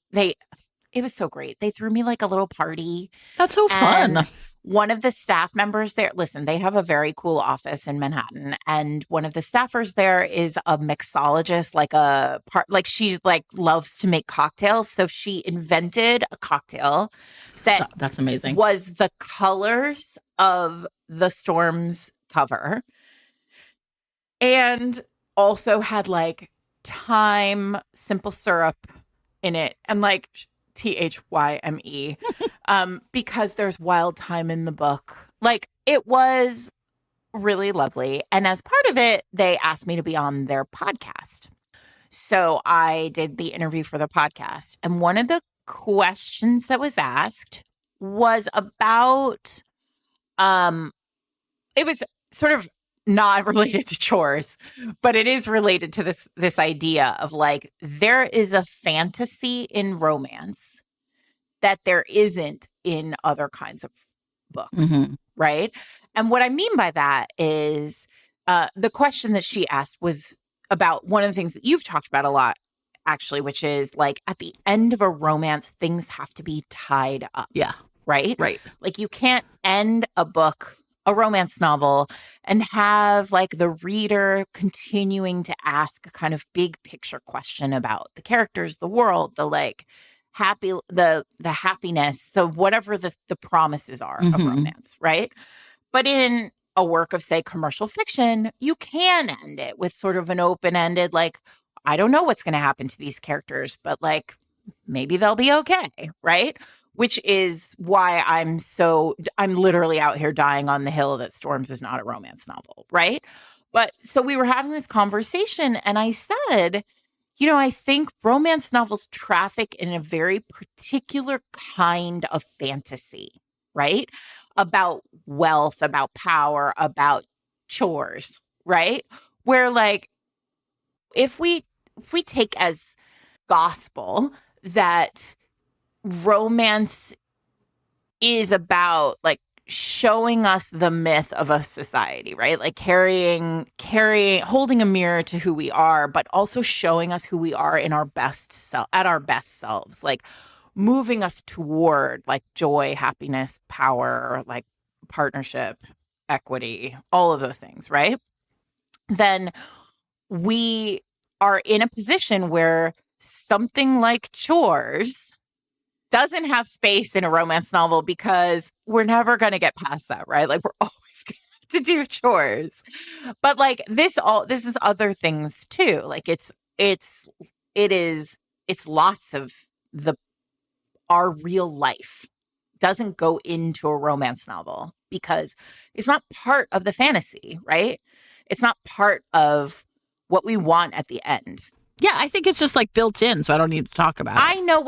It was so great. They threw me like a little party. That's so fun. And one of the staff members there, listen, they have a very cool office in Manhattan. And one of the staffers there is a mixologist, like she like loves to make cocktails. So she invented a cocktail That's amazing. was the colors of the Storm's cover. And also had like thyme simple syrup in it and like THYME because there's wild thyme in the book. Like it was really lovely. And as part of it, they asked me to be on their podcast. So I did the interview for the podcast. And one of the questions that was asked was about it was sort of not related to chores, but it is related to this idea of like there is a fantasy in romance that there isn't in other kinds of books, right? And what I mean by that is the question that she asked was about one of the things that you've talked about a lot, actually, which is like at the end of a romance, things have to be tied up. Yeah. Right? Right. Like you can't end a book, a romance novel, and have like the reader continuing to ask a kind of big picture question about the characters, the world, the like the happiness, the whatever the promises are of romance, right? But in a work of, say, commercial fiction, you can end it with sort of an open-ended, like, I don't know what's going to happen to these characters, but like maybe they'll be okay, right? Which is why I'm literally out here dying on the hill that Storms is not a romance novel, right? But so we were having this conversation and I said, you know, I think romance novels traffic in a very particular kind of fantasy, right? About wealth, about power, about chores, right? Where like if we take as gospel that romance is about like showing us the myth of a society, right? Like carrying, holding a mirror to who we are, but also showing us who we are in our best self, at our best selves, like moving us toward like joy, happiness, power, like partnership, equity, all of those things, right? Then we are in a position where something like chores doesn't have space in a romance novel because we're never going to get past that, right? Like we're always going to have to do chores. But like this is other things too. Like it's lots of our real life doesn't go into a romance novel because it's not part of the fantasy, right? It's not part of what we want at the end. Yeah, I think it's just like built in, so I don't need to talk about it. I know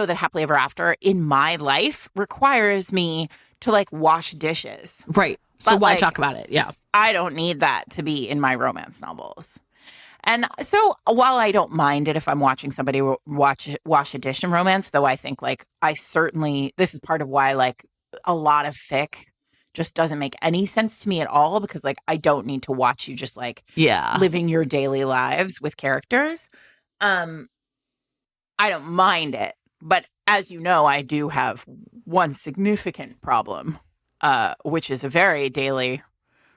that happily ever after in my life requires me to like wash dishes. Right. So why talk about it? Yeah. I don't need that to be in my romance novels. And so while I don't mind it if I'm watching somebody wash a dish in romance, though I think like this is part of why like a lot of fic just doesn't make any sense to me at all because like I don't need to watch you just like living your daily lives with characters. I don't mind it, but as you know, I do have one significant problem, which is a very daily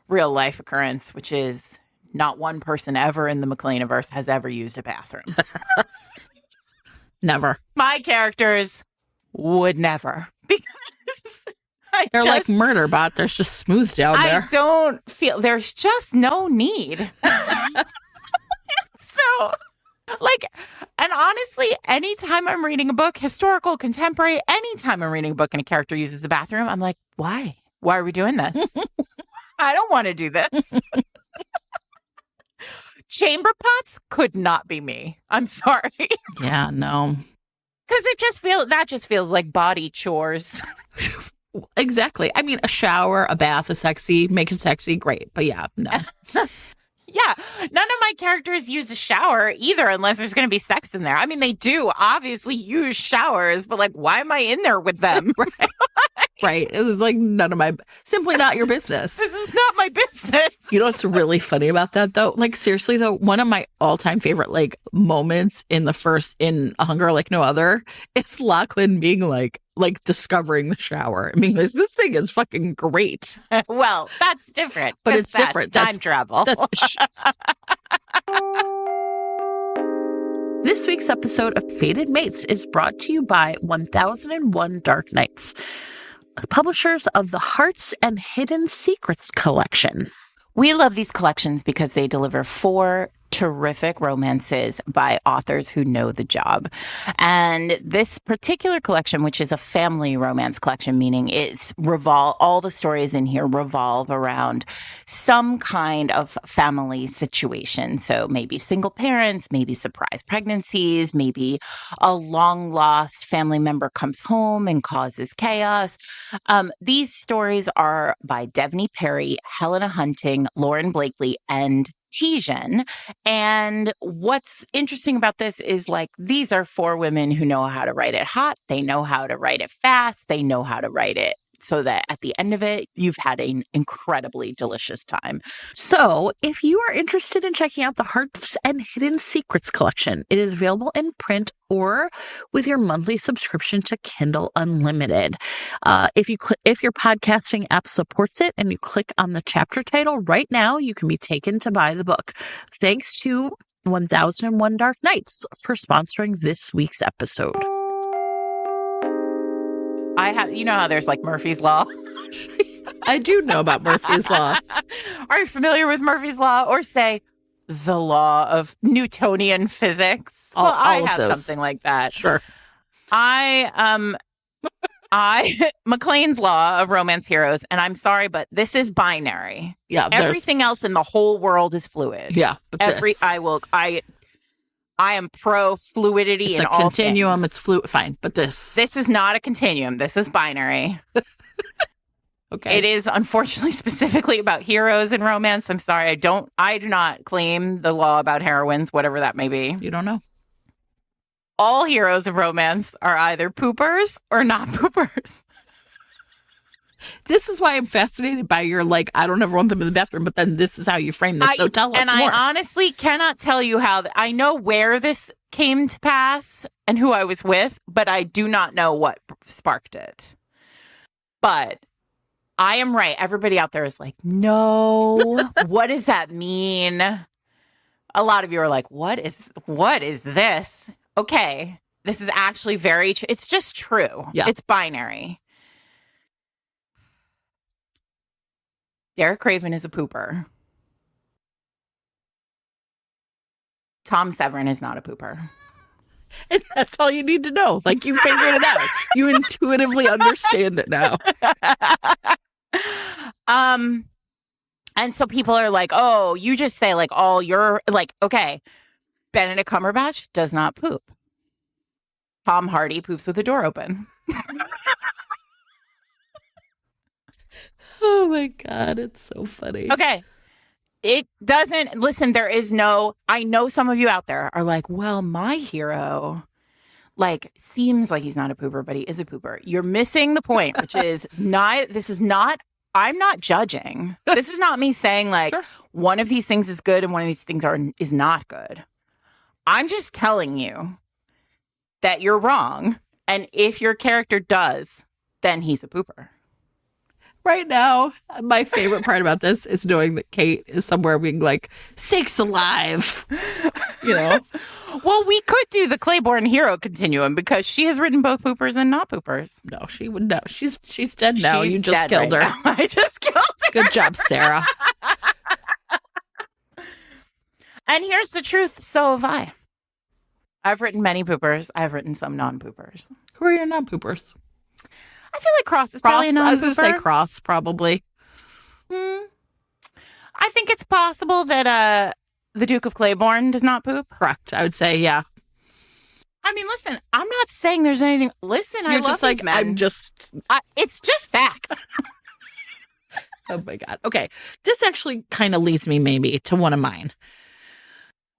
real life occurrence, which is not one person ever in the McLeaniverse has ever used a bathroom. Never. My characters would never because they're like murder bot. There's just smooth down there. I don't feel there's just no need. So, like, and honestly, anytime I'm reading a book, historical, contemporary, anytime I'm reading a book and a character uses the bathroom, I'm like, why? Why are we doing this? I don't want to do this. Chamber pots could not be me. I'm sorry. Yeah, no. Because that just feels like body chores. Exactly. I mean, a shower, a bath, make it sexy, great. But yeah, no. Yeah. None of my characters use a shower either, unless there's going to be sex in there. I mean, they do obviously use showers, but like, why am I in there with them? Right. Right. It was like simply not your business. This is not my business. You know what's really funny about that though? Like seriously though, one of my all-time favorite like moments in A Hunger Like No Other is Lachlan being like discovering the shower. I mean, this thing is fucking great. Well, that's different. But it's that's different. Time travel. This week's episode of Fated Mates is brought to you by 1001 Dark Nights, publishers of the Hearts and Hidden Secrets collection. We love these collections because they deliver 4 terrific romances by authors who know the job. And this particular collection, which is a family romance collection, meaning all the stories in here revolve around some kind of family situation. So maybe single parents, maybe surprise pregnancies, maybe a long lost family member comes home and causes chaos. These stories are by Devney Perry, Helena Hunting, Lauren Blakely, and Tijan. And what's interesting about this is like these are 4 women who know how to write it hot. They know how to write it fast. They know how to write it so that at the end of it, you've had an incredibly delicious time. So if you are interested in checking out the Hearts and Hidden Secrets collection, it is available in print or with your monthly subscription to Kindle Unlimited. If your podcasting app supports it and you click on the chapter title right now, you can be taken to buy the book. Thanks to 1001 Dark Nights for sponsoring this week's episode. You know how there's like Murphy's Law? I do know about Murphy's Law. Are you familiar with Murphy's Law? Or say the law of Newtonian physics? I have something like that. Sure. McLean's Law of Romance Heroes, and I'm sorry, but this is binary. Yeah. Everything else in the whole world is fluid. Yeah. But I am pro fluidity in all things. It's a continuum. It's fluid. Fine. But this is not a continuum. This is binary. Okay. It is unfortunately specifically about heroes in romance. I'm sorry. I do not claim the law about heroines, whatever that may be. You don't know. All heroes of romance are either poopers or not poopers. This is why I'm fascinated by your I don't ever want them in the bathroom, but then this is how you frame this. So tell us more. I honestly cannot tell you how. I know where this came to pass and who I was with, but I do not know what sparked it. But I am right. Everybody out there is like, no, what does that mean? A lot of you are like, what is this? Okay, this is actually it's just true. Yeah. It's binary. Derek Raven is a pooper. Tom Severin is not a pooper. And that's all you need to know. You figured it out. You intuitively understand it now. And so people are like, oh, you just say all your okay. Benedict Cumberbatch does not poop. Tom Hardy poops with the door open. Oh my God, it's so funny. Okay. It doesn't, listen, I know some of you out there are like, well, my hero, seems like he's not a pooper, but he is a pooper. You're missing the point, which is I'm not judging. This is not me saying Sure. one of these things is good and one of these things is not good. I'm just telling you that you're wrong. And if your character does, then he's a pooper. Right now, my favorite part about this is knowing that Kate is somewhere being sakes alive. You know? Well, we could do the Claiborne hero continuum because she has written both poopers and not poopers. No, she would know. She's dead now. You just killed her. Now. I just killed her. Good job, Sarah. And here's the truth. So have I. I've written many poopers. I've written some non-poopers. Who are your non-poopers? I feel like Cross is probably a non-pooper. I was going to say Cross, probably. I think it's possible that the Duke of Claiborne does not poop. Correct. I would say, yeah. I mean, listen, I'm not saying there's anything. Listen, You're I love just these men. It's just fact. Oh, my God. Okay. This actually kind of leads me maybe to one of mine.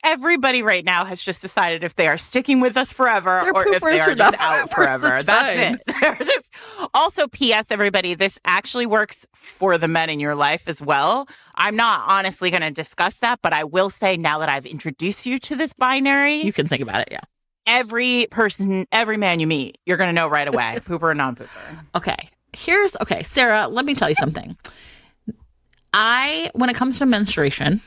everybody right now has just decided if they are sticking with us forever They're or if they poopers are or just not out poopers, forever. it's That's fine. it. They're just also PS everybody, this actually works for the men in your life as well. I'm not honestly going to discuss that, but I will say now that I've introduced you to this binary, You can think about it, yeah. every person, every man you meet, you're going to know right away, pooper or non-pooper. Okay, Sarah, let me tell you something. When it comes to menstruation,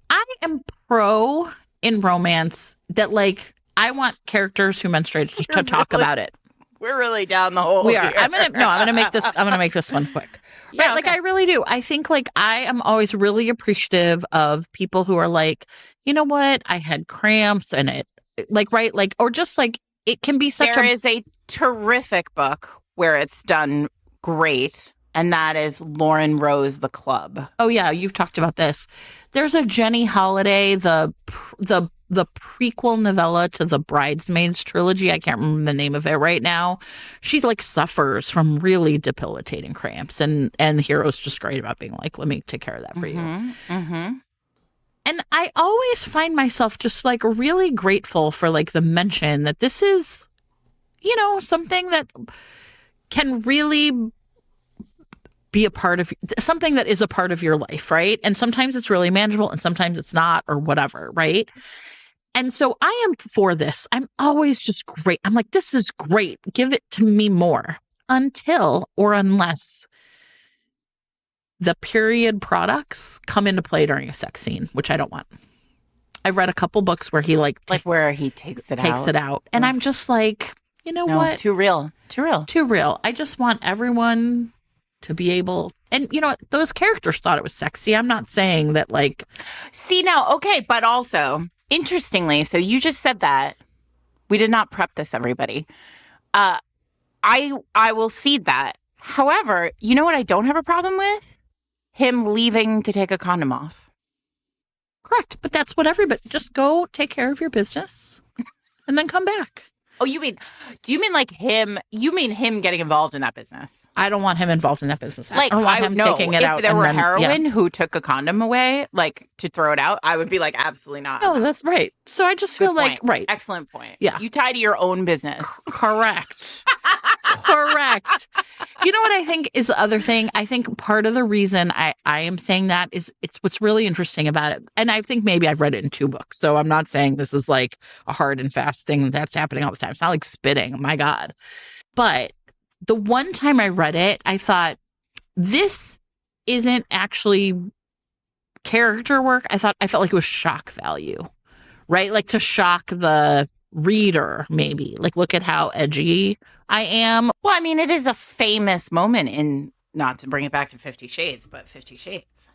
I am pro in romance that like I want characters who menstruate just to talk about it. We're really down the hole. We are. Here. I'm gonna make this one quick. Yeah, Right? Like I really do. I think like I am always really appreciative of people who are like, you know what? I had cramps and it like right, like or just like it can be such There is a terrific book where it's done great, and that is Lauren Rose The Club. Oh yeah, you've talked about this. There's a Jenny Holiday, the prequel novella to the Bridesmaids trilogy. I can't remember the name of it right now. She like suffers from really debilitating cramps, and the hero's just great about being like, let me take care of that for you. Mm-hmm. And I always find myself just like really grateful for like the mention that this is, you know, something that can really be a part of something that is a part of your life, right? And sometimes it's really manageable and sometimes it's not or whatever, right? And so I am for this. I'm always just great. I'm like, this is great. Give it to me more until or unless the period products come into play during a sex scene, which I don't want. I've read a couple books where he like where he takes it out. And I'm just like, you know what? Too real. I just want everyone to be able, and you know, those characters thought it was sexy. I'm not saying that like. See now, okay, but also interestingly, so you just said that we did not prep this, everybody. I will cede that. However, you know what I don't have a problem with? Him leaving to take a condom off. Correct, but that's what everybody. Just go take care of your business, and then come back. Oh, do you mean like him? You mean him getting involved in that business? I don't want him involved in that business. Like, I don't want him taking it out. If there were then, heroin who totook a condom away, like to throw it out, I would be like, absolutely not. No, that's right. So I just feel like, right. Excellent point. Yeah. You tie to your own business. Correct. Correct. You know what I think is the other thing? I think part of the reason I am saying that is it's what's really interesting about it. And I think maybe I've read it in 2 books. So I'm not saying this is like a hard and fast thing that's happening all the time. It's not like spitting. My God. But the one time I read it, I thought, this isn't actually character work. I felt like it was shock value, right? Like to shock the reader, maybe. Like, look at how edgy I am. Well, I mean, it is a famous moment in, not to bring it back to 50 Shades, but 50 Shades.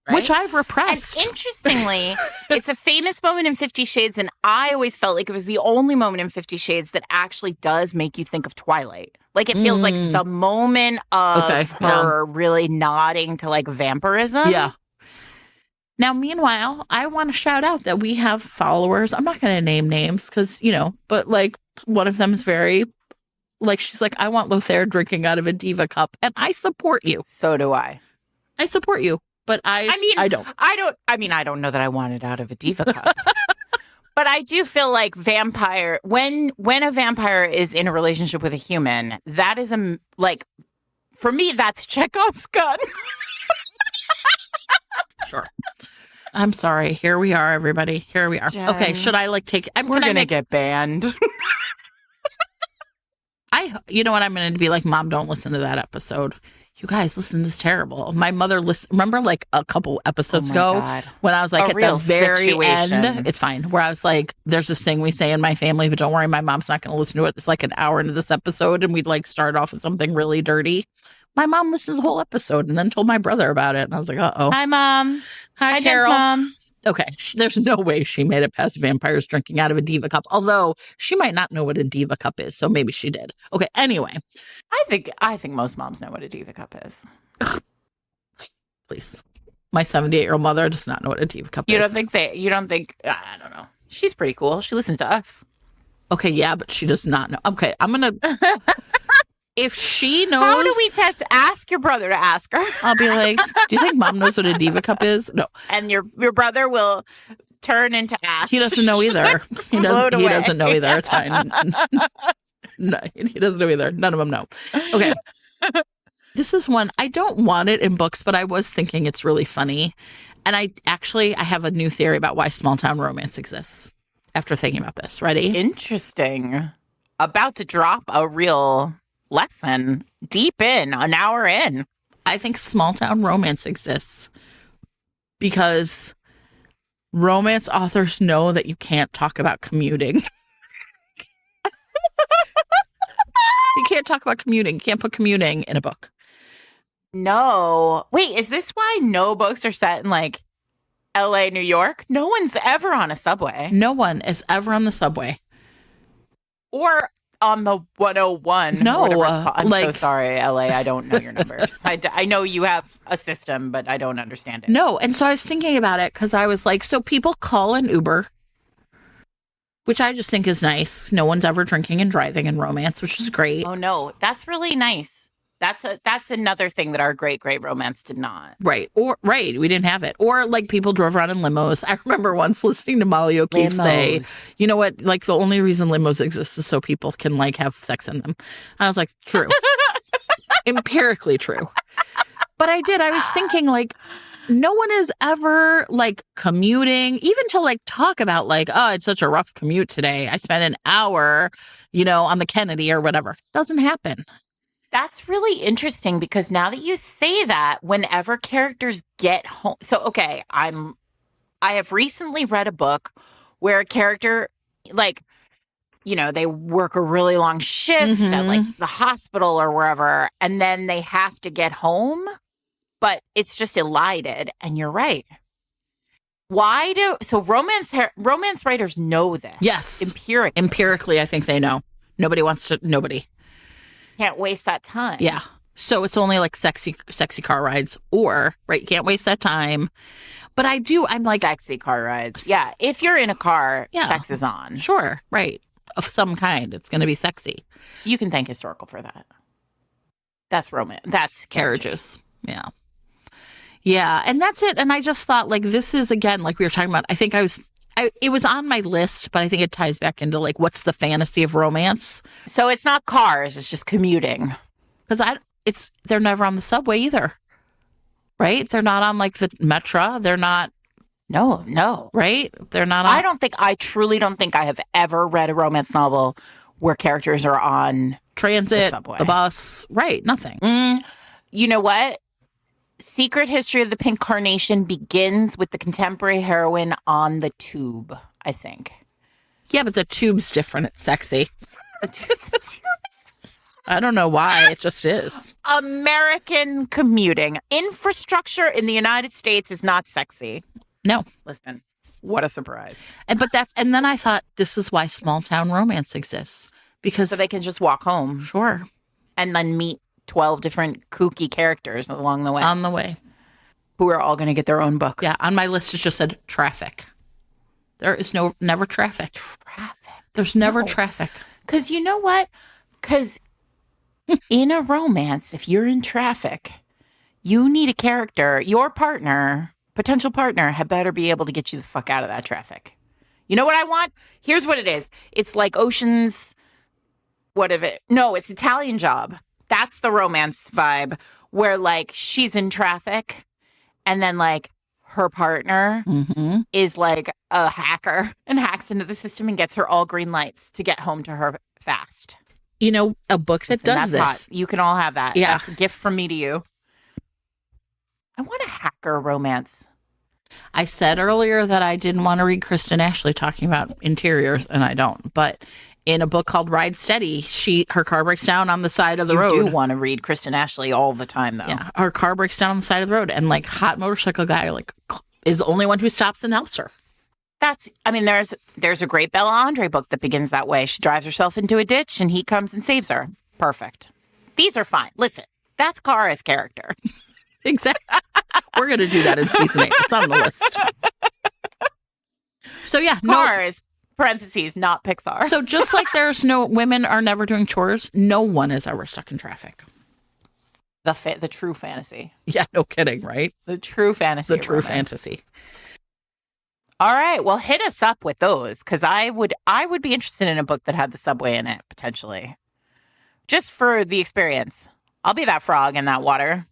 Right? Which I've repressed. And interestingly, it's a famous moment in 50 Shades, and I always felt like it was the only moment in 50 Shades that actually does make you think of Twilight. Like, it feels like the moment of her really nodding to, like, vampirism. Yeah. Now, meanwhile, I want to shout out that we have followers. I'm not going to name names because, you know, but, like, one of them is very, like, she's like, I want Lothair drinking out of a diva cup, and I support you. So do I. I support you. But I don't. I don't know that I want it out of a diva cup. But I do feel like vampire, when a vampire is in a relationship with a human, that is for me, that's Chekhov's gun. Sure. I'm sorry. Here we are, everybody. Here we are. Jen, okay. Should I like take? We're gonna get banned. You know what? I'm going to be like, Mom, don't listen to that episode. You guys, listen, this is terrible. My mother remember like a couple episodes ago God. when I was like at the very situation. end, it's fine. Where I was like, there's this thing we say in my family, but don't worry, my mom's not going to listen to it. It's like an hour into this episode and we'd like start off with something really dirty. My mom listened to the whole episode and then told my brother about it. And I was like, uh-oh. Hi, Mom. Hi, Jen's Carol. Mom. Okay, there's no way she made it past vampires drinking out of a diva cup, although she might not know what a diva cup is, so maybe she did. Okay, anyway. I think most moms know what a diva cup is. Please. My 78-year-old mother does not know what a diva cup is. You don't think, I don't know. She's pretty cool. She listens to us. Okay, yeah, but she does not know. Okay, I'm going to... If she knows... How do we test? Ask your brother to ask her. I'll be like, do you think Mom knows what a diva cup is? No. And your brother will turn into ash. He doesn't know either. He Blown doesn't. He away. doesn't know either. It's fine. No, he doesn't know either. None of them know. Okay. This is one I don't want it in books, but I was thinking it's really funny, and I have a new theory about why small town romance exists. After thinking about this, ready? Interesting. About to drop a real lesson deep in, an hour in. I think small town romance exists because romance authors know that you can't talk about commuting. You can't talk about commuting. You can't put commuting in a book. No. Wait, is this why no books are set in like LA, New York? No one's ever on a subway. No one is ever on the subway. Or on the 101. No, or whatever it's called. I'm so like- sorry, LA. I don't know your numbers. I know you have a system, but I don't understand it. No. And so I was thinking about it because I was like, so people call an Uber, which I just think is nice. No one's ever drinking and driving in romance, which is great. Oh, no. That's really nice. That's another thing that our great romance did not. Right. We didn't have it. Or like people drove around in limos. I remember once listening to Molly O'Keefe say, you know what, like the only reason limos exist is so people can like have sex in them. And I was like, true. Empirically true. But I was thinking like, no one is ever like commuting, even to like talk about like, oh, it's such a rough commute today. I spent an hour, on the Kennedy or whatever. Doesn't happen. That's really interesting because now that you say that, whenever characters get home, so okay, I have recently read a book where a character, like, they work a really long shift at like the hospital or wherever, and then they have to get home, but it's just elided. And you're right. So romance writers know this? Yes, empirically, I think they know. Nobody can't waste that time. Yeah. So it's only like sexy car rides or, right, you can't waste that time. But I'm like... Sexy car rides. Yeah. If you're in a car, sex is on. Sure. Right. Of some kind. It's going to be sexy. You can thank historical for that. That's romance. That's carriages. Yeah. Yeah. And that's it. And I just thought like, this is again, like we were talking about, I think it was on my list, but I think it ties back into like, what's the fantasy of romance? So it's not cars, it's just commuting. Because they're never on the subway either, right? They're not on like the metro. They're not. No. Right? They're not. I truly don't think I have ever read a romance novel where characters are on transit, the subway, the bus, right? Nothing. You know what? Secret History of the Pink Carnation begins with the contemporary heroine on the tube, I think. Yeah, but the tube's different. It's sexy. The tube I don't know why. It just is. American commuting. Infrastructure in the United States is not sexy. No. Listen, what a surprise. And then I thought, this is why small town romance exists. Because so they can just walk home. Sure. And then meet 12 different kooky characters along the way. On the way. Who are all going to get their own book. Yeah, on my list it just said traffic. There is never traffic. There's never traffic. Because you know what? Because in a romance, if you're in traffic, you need a character, your partner, potential partner, had better be able to get you the fuck out of that traffic. You know what I want? Here's what it is. It's like Ocean's, it's Italian Job. That's the romance vibe where like she's in traffic and then like her partner is like a hacker and hacks into the system and gets her all green lights to get home to her fast. A book that does this. Hot. You can all have that. Yeah. That's a gift from me to you. I want a hacker romance. I said earlier that I didn't want to read Kristen Ashley talking about interiors, and I don't. But in a book called Ride Steady, her car breaks down on the side of the road. You do want to read Kristen Ashley all the time, though. Yeah, her car breaks down on the side of the road, and like hot motorcycle guy like is the only one who stops and helps her. There's a great Bella Andre book that begins that way. She drives herself into a ditch, and he comes and saves her. Perfect. These are fine. Listen, that's Kara's character. Exactly. We're going to do that in season 8. It's on the list. So yeah, Cars, parentheses, not Pixar. So just like there's women are never doing chores, no one is ever stuck in traffic. The true fantasy. Yeah, no kidding, right? The true fantasy. The true fantasy. All right. Well, hit us up with those because I would be interested in a book that had the subway in it potentially, just for the experience. I'll be that frog in that water.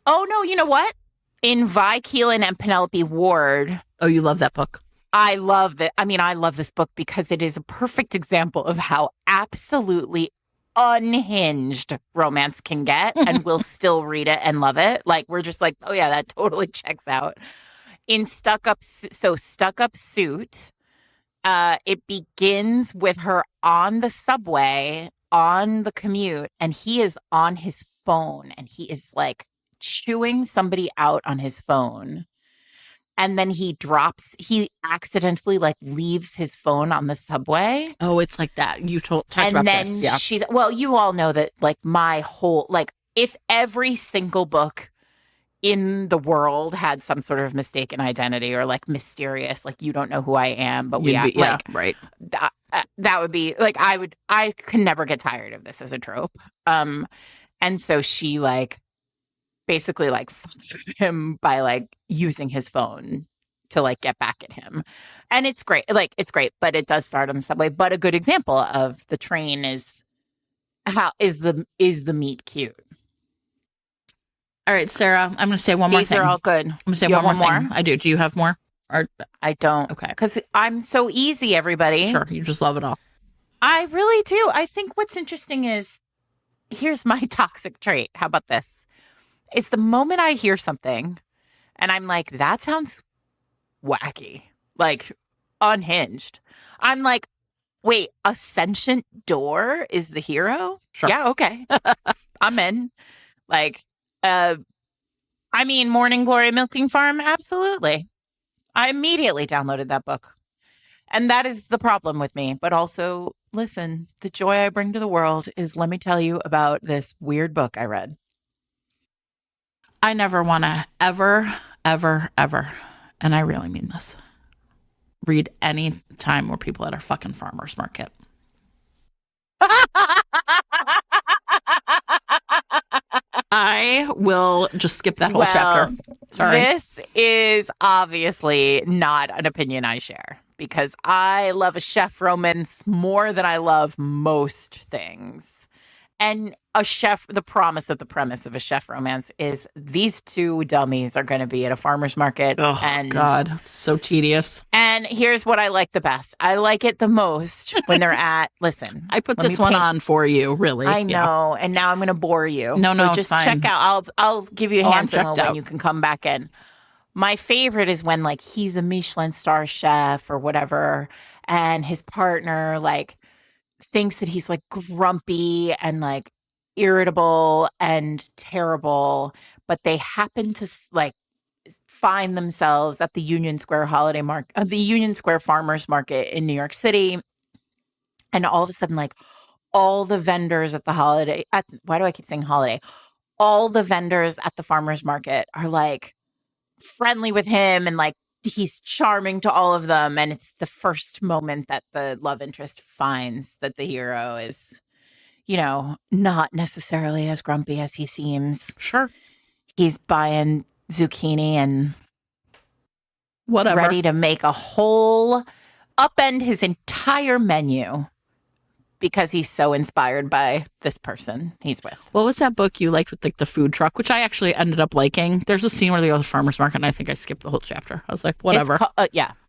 Oh no, you know what? In Vi Keelan and Penelope Ward, Oh, you love that book. I love it. I mean, I love this book because it is a perfect example of how absolutely unhinged romance can get, and we'll still read it and love it. Like we're just like, oh yeah, that totally checks out. In Stuck Up Suit, it begins with her on the subway on the commute, and he is on his phone, and he is like chewing somebody out on his phone. And then he accidentally like leaves his phone on the subway. Oh, it's like that. You talked And about then this. Yeah. well, you all know that like my whole, like if every single book in the world had some sort of mistaken identity or like mysterious, like you don't know who I am, but we act yeah, like right. that would be like, I could never get tired of this as a trope. And so she like basically like fucks with him by like using his phone to like get back at him. And it's great. Like it's great, but it does start on the subway. But a good example of the train is how is the meet cute. All right, Sarah, I'm going to say one more These thing. are all good. I'm going to say You one have more one thing. more? I do. Do you have more? Or I don't. okay. Because I'm so easy, everybody. Sure, you just love it all. I really do. I think what's interesting is here's my toxic trait. How about this? It's the moment I hear something and I'm like, that sounds wacky, like unhinged. I'm like, wait, a sentient door is the hero? Sure. Yeah, okay. I'm in. Like, I mean, Morning Glory Milking Farm, absolutely. I immediately downloaded that book. And that is the problem with me. But also, listen, the joy I bring to the world is, let me tell you about this weird book I read. I never want to ever, and I really mean this, read any time where people at a fucking farmer's market. I will just skip that whole chapter. Sorry. This is obviously not an opinion I share because I love a chef romance more than I love most things. And the premise of a chef romance is these two dummies are going to be at a farmer's market. Oh, and God. So tedious. And here's what I like the best. I like it the most when they're listen. I put this one on for you, really. I know. Yeah. And now I'm going to bore you. No, just check out. I'll give you a hand signal when you can come back in. My favorite is when like he's a Michelin star chef or whatever, and his partner like thinks that he's like grumpy and like irritable and terrible, but they happen to like find themselves at the Union Square the Union Square Farmers Market in New York City. And all of a sudden, like all the vendors at why do I keep saying holiday? All the vendors at the farmers market are like friendly with him and like he's charming to all of them. And it's the first moment that the love interest finds that the hero is, not necessarily as grumpy as he seems. Sure. He's buying zucchini and whatever, ready to make a whole upend his entire menu because he's so inspired by this person he's with. What was that book you liked with like the food truck, which I actually ended up liking? There's a scene where they go to the farmer's market and I think I skipped the whole chapter. I was like, whatever.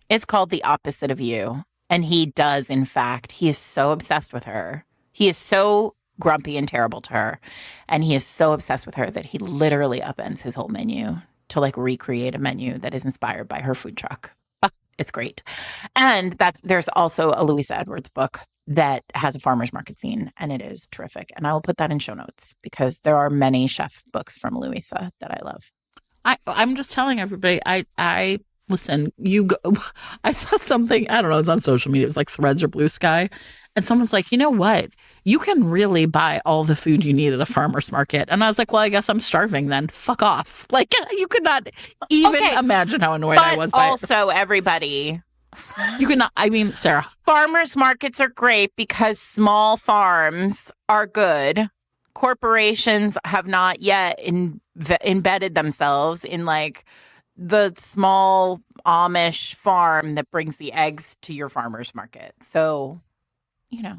It's called The Opposite of You. And he does, in fact, he is so obsessed with her. He is so grumpy and terrible to her. And he is so obsessed with her that he literally upends his whole menu to like recreate a menu that is inspired by her food truck. It's great. And there's also a Louisa Edwards book that has a farmer's market scene, and it is terrific. And I will put that in show notes because there are many chef books from Louisa that I love. I'm just telling everybody, I listen, I saw something, I don't know, it's on social media, it was like Threads or Blue Sky, and someone's like, you know what? You can really buy all the food you need at a farmer's market. And I was like, well, I guess I'm starving then. Fuck off. Like, you could not even imagine how annoyed I was by it. Also, everybody... You cannot, Sarah. Farmers markets are great because small farms are good. Corporations have not yet embedded themselves in like the small Amish farm that brings the eggs to your farmer's market. So, you know.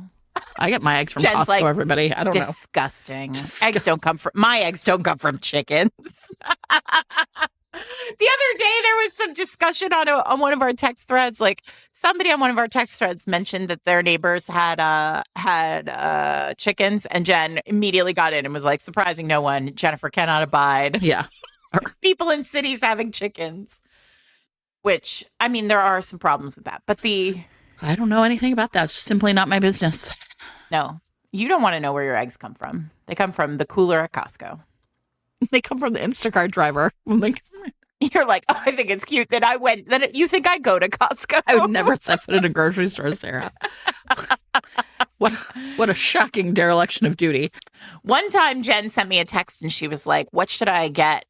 I get my eggs from Jen's Costco, like, everybody. I don't know. Disgusting. My eggs don't come from chickens. The other day, there was some discussion on one of our text threads. Like somebody on one of our text threads mentioned that their neighbors had chickens, and Jen immediately got in and was like, surprising no one. Jennifer cannot abide. Yeah. People in cities having chickens. Which, I mean, there are some problems with that. But I don't know anything about that. It's simply not my business. No, you don't want to know where your eggs come from. They come from the cooler at Costco. They come from the Instacart driver. You're like, oh, I think it's cute that you think I go to Costco. I would never set foot in a grocery store, Sarah. What a shocking dereliction of duty. One time Jen sent me a text and she was like, what should I get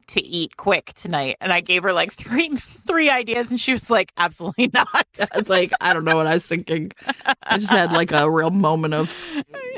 to eat quick tonight? And I gave her like three ideas and she was like, absolutely not. It's like, I don't know what I was thinking. I just had like a real moment of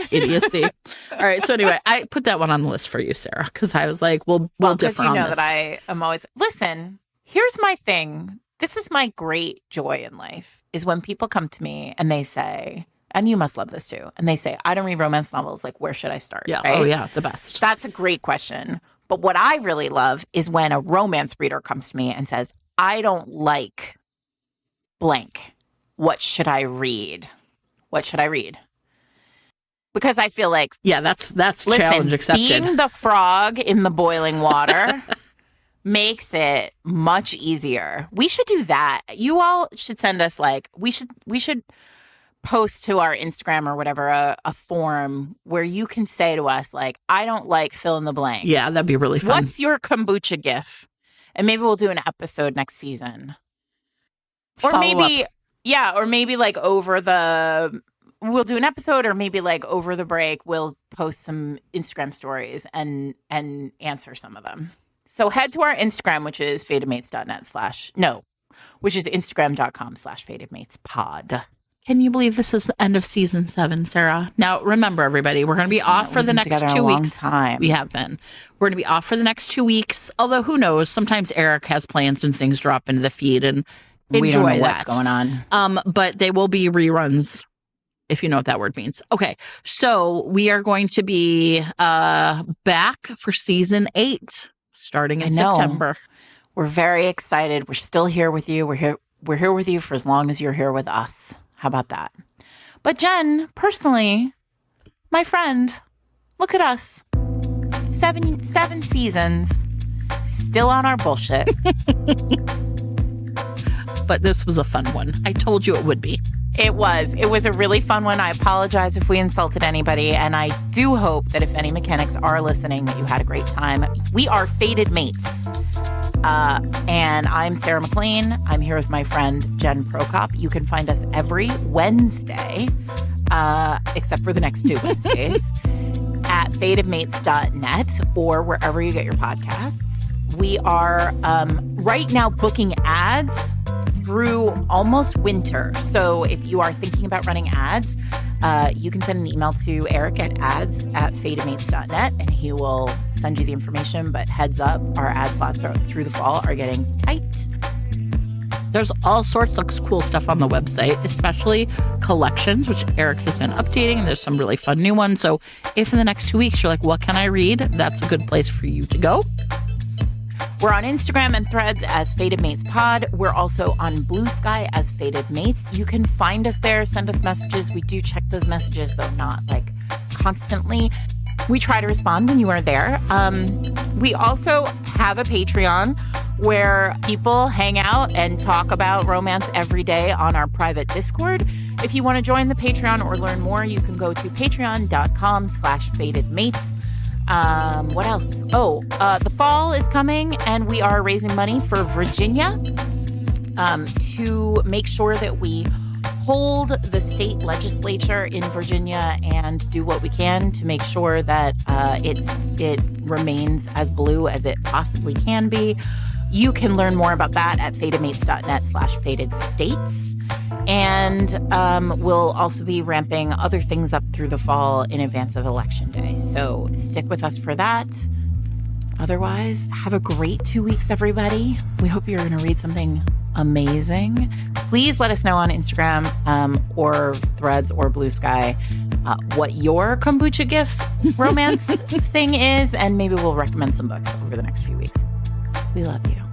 idiocy. All right. So anyway, I put that one on the list for you, Sarah, because I was like, we'll differ on this. You know that I am always, listen, here's my thing. This is my great joy in life is when people come to me and they say, and you must love this too, and they say, I don't read romance novels. Like, where should I start? Yeah. Right? Oh yeah. The best. That's a great question. But what I really love is when a romance reader comes to me and says, I don't like blank. What should I read? What should I read? Because I feel like, yeah, that's challenge accepted. Being the frog in the boiling water makes it much easier. We should do that. You all should send us we should post to our Instagram or whatever a form where you can say to us like, I don't like fill in the blank. Yeah, that'd be really fun. What's your kombucha gif? And maybe we'll do an episode next season. Or maybe like we'll do an episode, or maybe like over the break, we'll post some Instagram stories and answer some of them. So head to our Instagram, which is fatedmates.net which is instagram.com/fatedmatespod. Can you believe this is the end of season 7, Sarah? Now, remember, everybody, we're going to be off for the next 2 weeks. We have been. We're going to be off for the next 2 weeks. Although, who knows? Sometimes Eric has plans and things drop into the feed, and we don't know enjoy what's going on. But they will be reruns, if you know what that word means. Okay, so we are going to be back for season 8, starting in September. We're very excited. We're still here with you. We're here with you for as long as you're here with us. How about that? But Jen, personally, my friend, look at us. 7 seasons, still on our bullshit. But this was a fun one. I told you it would be. It was a really fun one. I apologize if we insulted anybody. And I do hope that if any mechanics are listening, that you had a great time. We are Fated Mates. And I'm Sarah McLean. I'm here with my friend, Jen Prokop. You can find us every Wednesday, except for the next 2 Wednesdays, at fatedmates.net or wherever you get your podcasts. We are right now booking ads through almost winter. So if you are thinking about running ads, you can send an email to Eric at ads@fatedmates.net and he will send you the information. But heads up, our ad slots through the fall are getting tight. There's all sorts of cool stuff on the website, especially collections, which Eric has been updating. And there's some really fun new ones. So if in the next 2 weeks you're like, what can I read? That's a good place for you to go. We're on Instagram and Threads as Fated Mates Pod. We're also on Blue Sky as Fated Mates. You can find us there, send us messages. We do check those messages, though not like constantly. We try to respond when you are there. We also have a Patreon where people hang out and talk about romance every day on our private Discord. If you want to join the Patreon or learn more, you can go to patreon.com/fatedmates. What else? The fall is coming and we are raising money for Virginia to make sure that we hold the state legislature in Virginia and do what we can to make sure that it remains as blue as it possibly can be. You can learn more about that at fatedmates.net/fatedstates. And we'll also be ramping other things up through the fall in advance of Election Day. So stick with us for that. Otherwise, have a great 2 weeks, everybody. We hope you're going to read something amazing. Please let us know on Instagram or Threads or Blue Sky what your kombucha gif romance thing is, and maybe we'll recommend some books over the next few weeks. We love you.